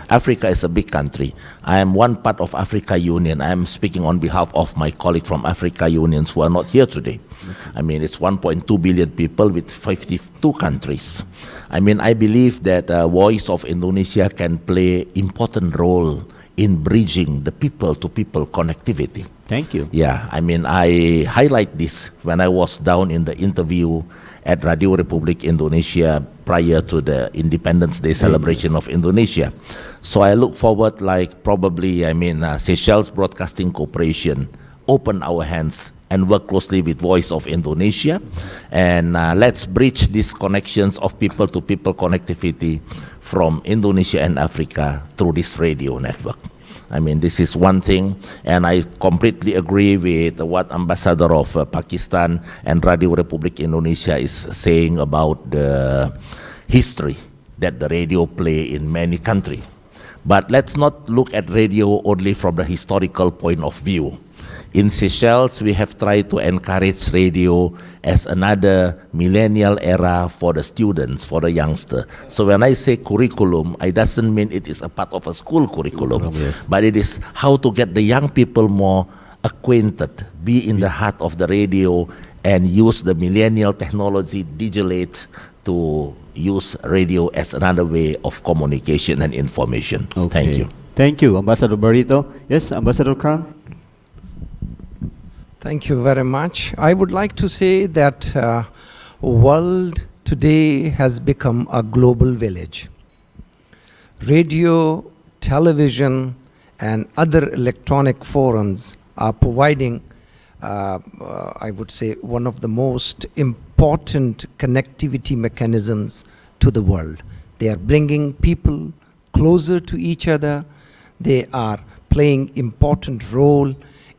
Africa is a big country. I am one part of Africa Union. I am speaking on behalf of my colleague from Africa Unions who are not here today. I mean, it's 1.2 billion people with 52 countries. I mean, I believe that Voice of Indonesia can play important role in bridging the people-to-people connectivity. Thank you. Yeah, I mean, I highlight this when I was down in the interview at Radio Republik Indonesia prior to the Independence Day celebration of Indonesia. So I look forward, like probably, I mean, Seychelles Broadcasting Corporation open our hands and work closely with Voice of Indonesia, and let's bridge these connections of people-to-people connectivity from Indonesia and Africa through this radio network. I mean, this is one thing, and I completely agree with what Ambassador of Pakistan and Radio Republik Indonesia is saying about the history that the radio play in many countries. But let's not look at radio only from the historical point of view. In Seychelles, we have tried to encourage radio as another millennial era for the students, for the youngster. So when I say curriculum, I doesn't mean it is a part of a school curriculum, but it is how to get the young people more acquainted, be in the heart of the radio, and use the millennial technology, digitally, to use radio as another way of communication and information. Thank you. Thank you, Ambassador Barito. Yes, Ambassador Khan. Thank you very much. I would like to say that world today has become a global village. Radio, television, and other electronic forums are providing, I would say, one of the most important connectivity mechanisms to the world. They are bringing people closer to each other. They are playing important role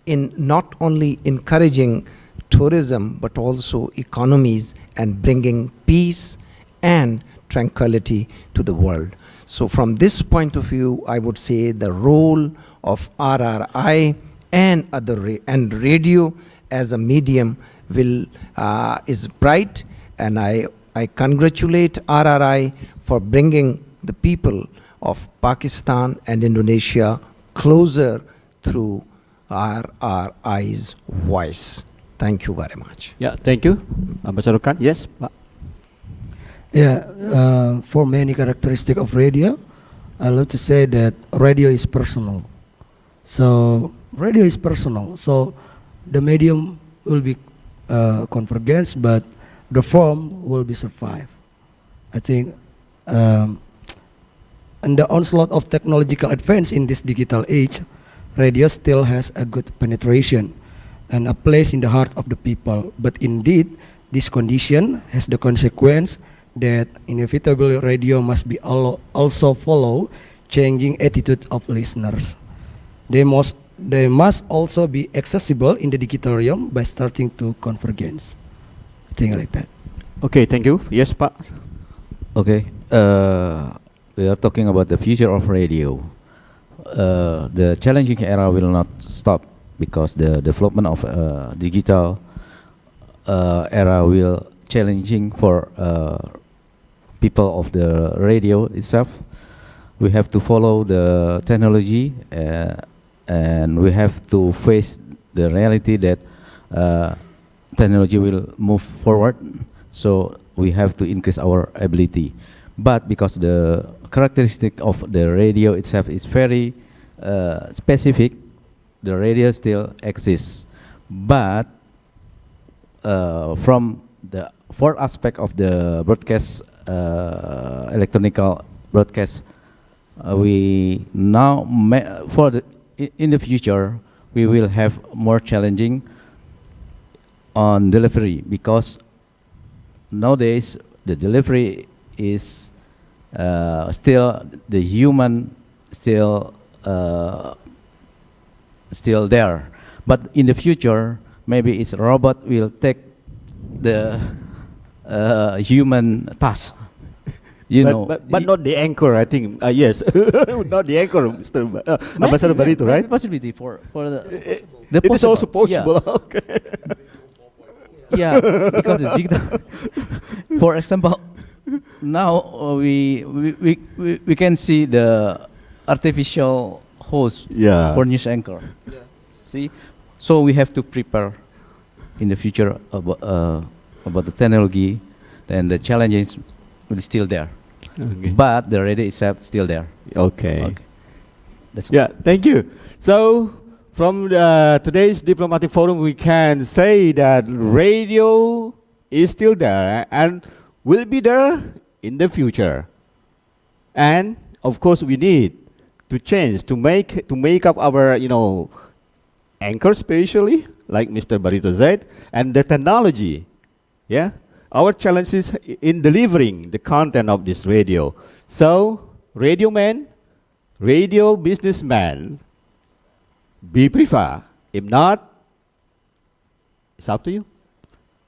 in not only encouraging tourism, but also economies and bringing peace and tranquility to the world. So from this point of view, I would say the role of RRI and and radio as a medium is bright, and I congratulate RRI for bringing the people of Pakistan and Indonesia closer through RRI's voice. Thank you very much. Yeah, thank you. Ambassador Khan, yes, Pak. Yeah, for many characteristics of radio, I love to say that radio is personal. So radio is personal. So the medium will be convergence, but the form will be survive. I think in the onslaught of technological advance in this digital age, radio still has a good penetration and a place in the heart of the people. But indeed, this condition has the consequence that inevitably radio must be also follow changing attitude of listeners. They must also be accessible in the digital realm by starting to convergence. Thing like that. Okay, thank you. Yes, Pak. Okay, we are talking about the future of radio. The challenging era will not stop because the development of digital era will challenging for people of the radio itself. We have to follow the technology and we have to face the reality that technology will move forward. So we have to increase our ability. But because the characteristic of the radio itself is very specific, the radio still exists. But from the fourth aspect of the broadcast, electronic broadcast, we now in the future we will have more challenging on delivery, because nowadays the delivery is still the human still there, but in the future maybe it's robot will take the human task. But not the anchor, I think. Yes, not the anchor, Mr. Ambassador Barito, right? Possibility for the it is also possible. Yeah. Okay. Yeah, because the digital. For example, now we can see the artificial host for news anchor. Yeah. See, so we have to prepare in the future about the technology, and the challenges will still there. Okay. But the radio itself still there. Okay. That's yeah, thank you. So from today's diplomatic forum, we can say that radio is still there and will be there in the future. And of course, we need to change to make up our anchor, especially like Mr. Barito said, and the technology. Yeah. Our challenge is in delivering the content of this radio. So, radio man, radio businessman, be prefer. If not, it's up to you.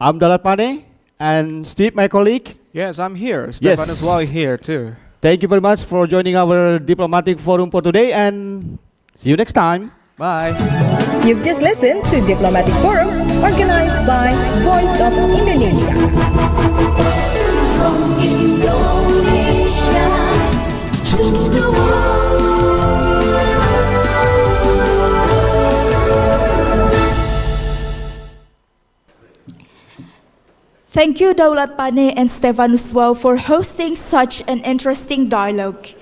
I'm Dalat Pane, and Steve, my colleague. Yes, I'm here. Stefan as well here too. Thank you very much for joining our diplomatic forum for today, and see you next time. Bye. You've just listened to Diplomatic Forum, organized by Voice of Indonesia. From Indonesia to the world. Thank you, Daulat Pane and Stefanus Wow, for hosting such an interesting dialogue.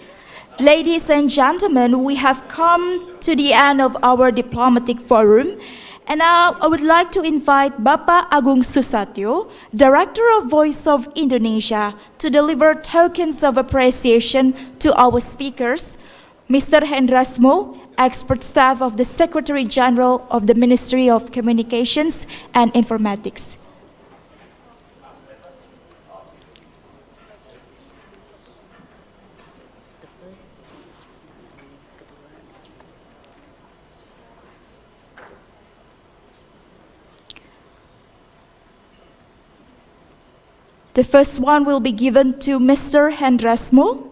Ladies and gentlemen, we have come to the end of our diplomatic forum, and now I would like to invite Bapak Agung Susatyo, Director of Voice of Indonesia, to deliver tokens of appreciation to our speakers, Mr. Hendrasmo, Expert Staff of the Secretary General of the Ministry of Communications and Informatics. The first one will be given to Mr. Hendrasmo.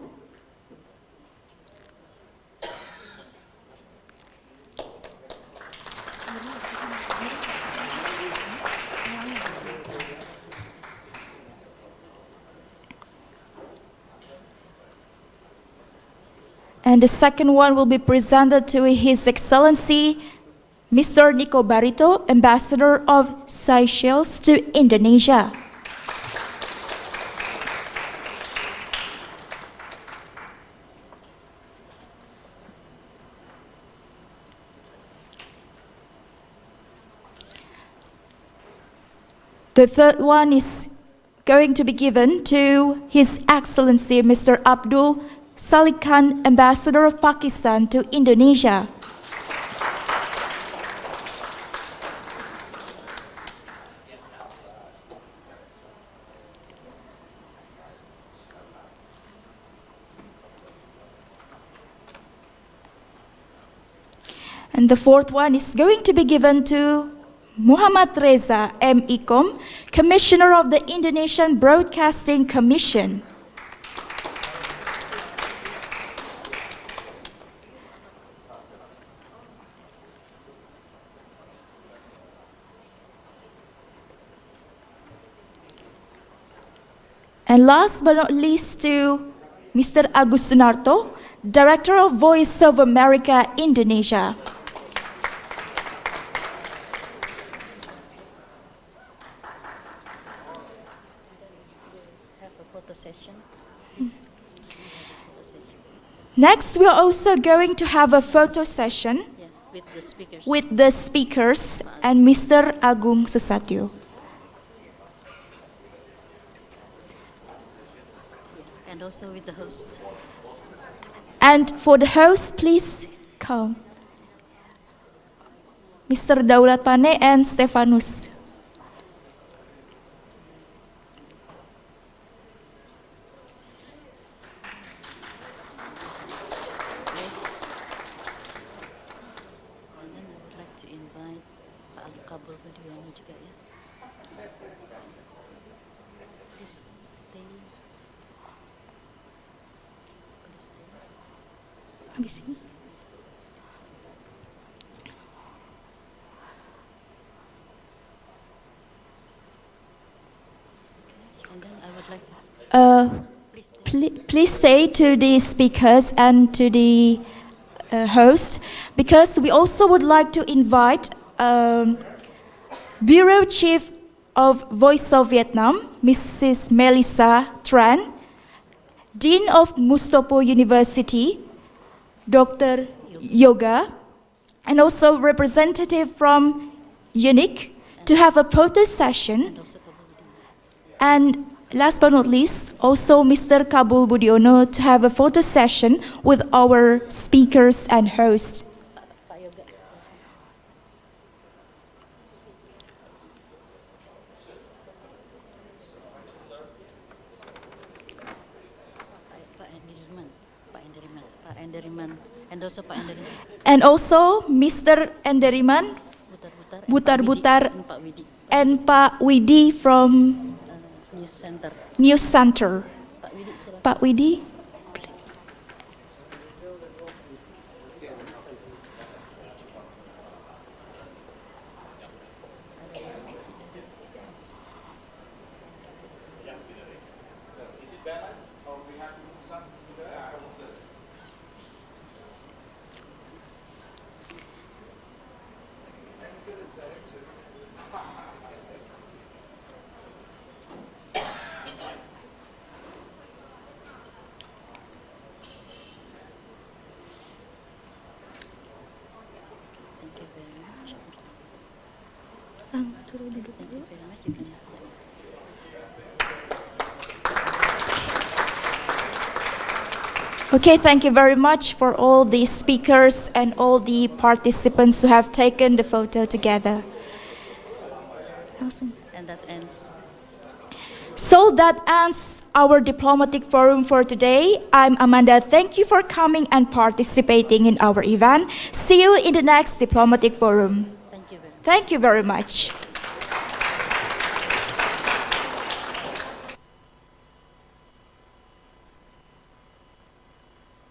And the second one will be presented to His Excellency Mr. Nico Barito, Ambassador of Seychelles to Indonesia. The third one is going to be given to His Excellency Mr. Abdul Salik Khan, Ambassador of Pakistan to Indonesia. And the fourth one is going to be given to Muhammad Reza M. Ikom, Commissioner of the Indonesian Broadcasting Commission. And last but not least to Mr. Agus Sunarto, Director of Voice of America, Indonesia. Next, we're also going to have a photo session with the speakers and Mr. Agung Susatyo. And also with the host. And for the host, please come. Mr. Daulat Pane and Stefanus. Habis ini. Please stay to the speakers and to the host, because we also would like to invite Bureau Chief of Voice of Vietnam, Mrs. Melissa Tran, Dean of Mustopo University, Dr. Yoga, and also representative from UNIC to have a photo session. And last but not least, also Mr. Kabul Budiono to have a photo session with our speakers and hosts. And also Mr. Enderiman, Butar-Butar, and Pak Widi from News Center. Pak Widi. Okay, thank you very much for all the speakers and all the participants who have taken the photo together. Awesome. And that ends. So that ends our diplomatic forum for today. I'm Amanda. Thank you for coming and participating in our event. See you in the next diplomatic forum. Thank you very much.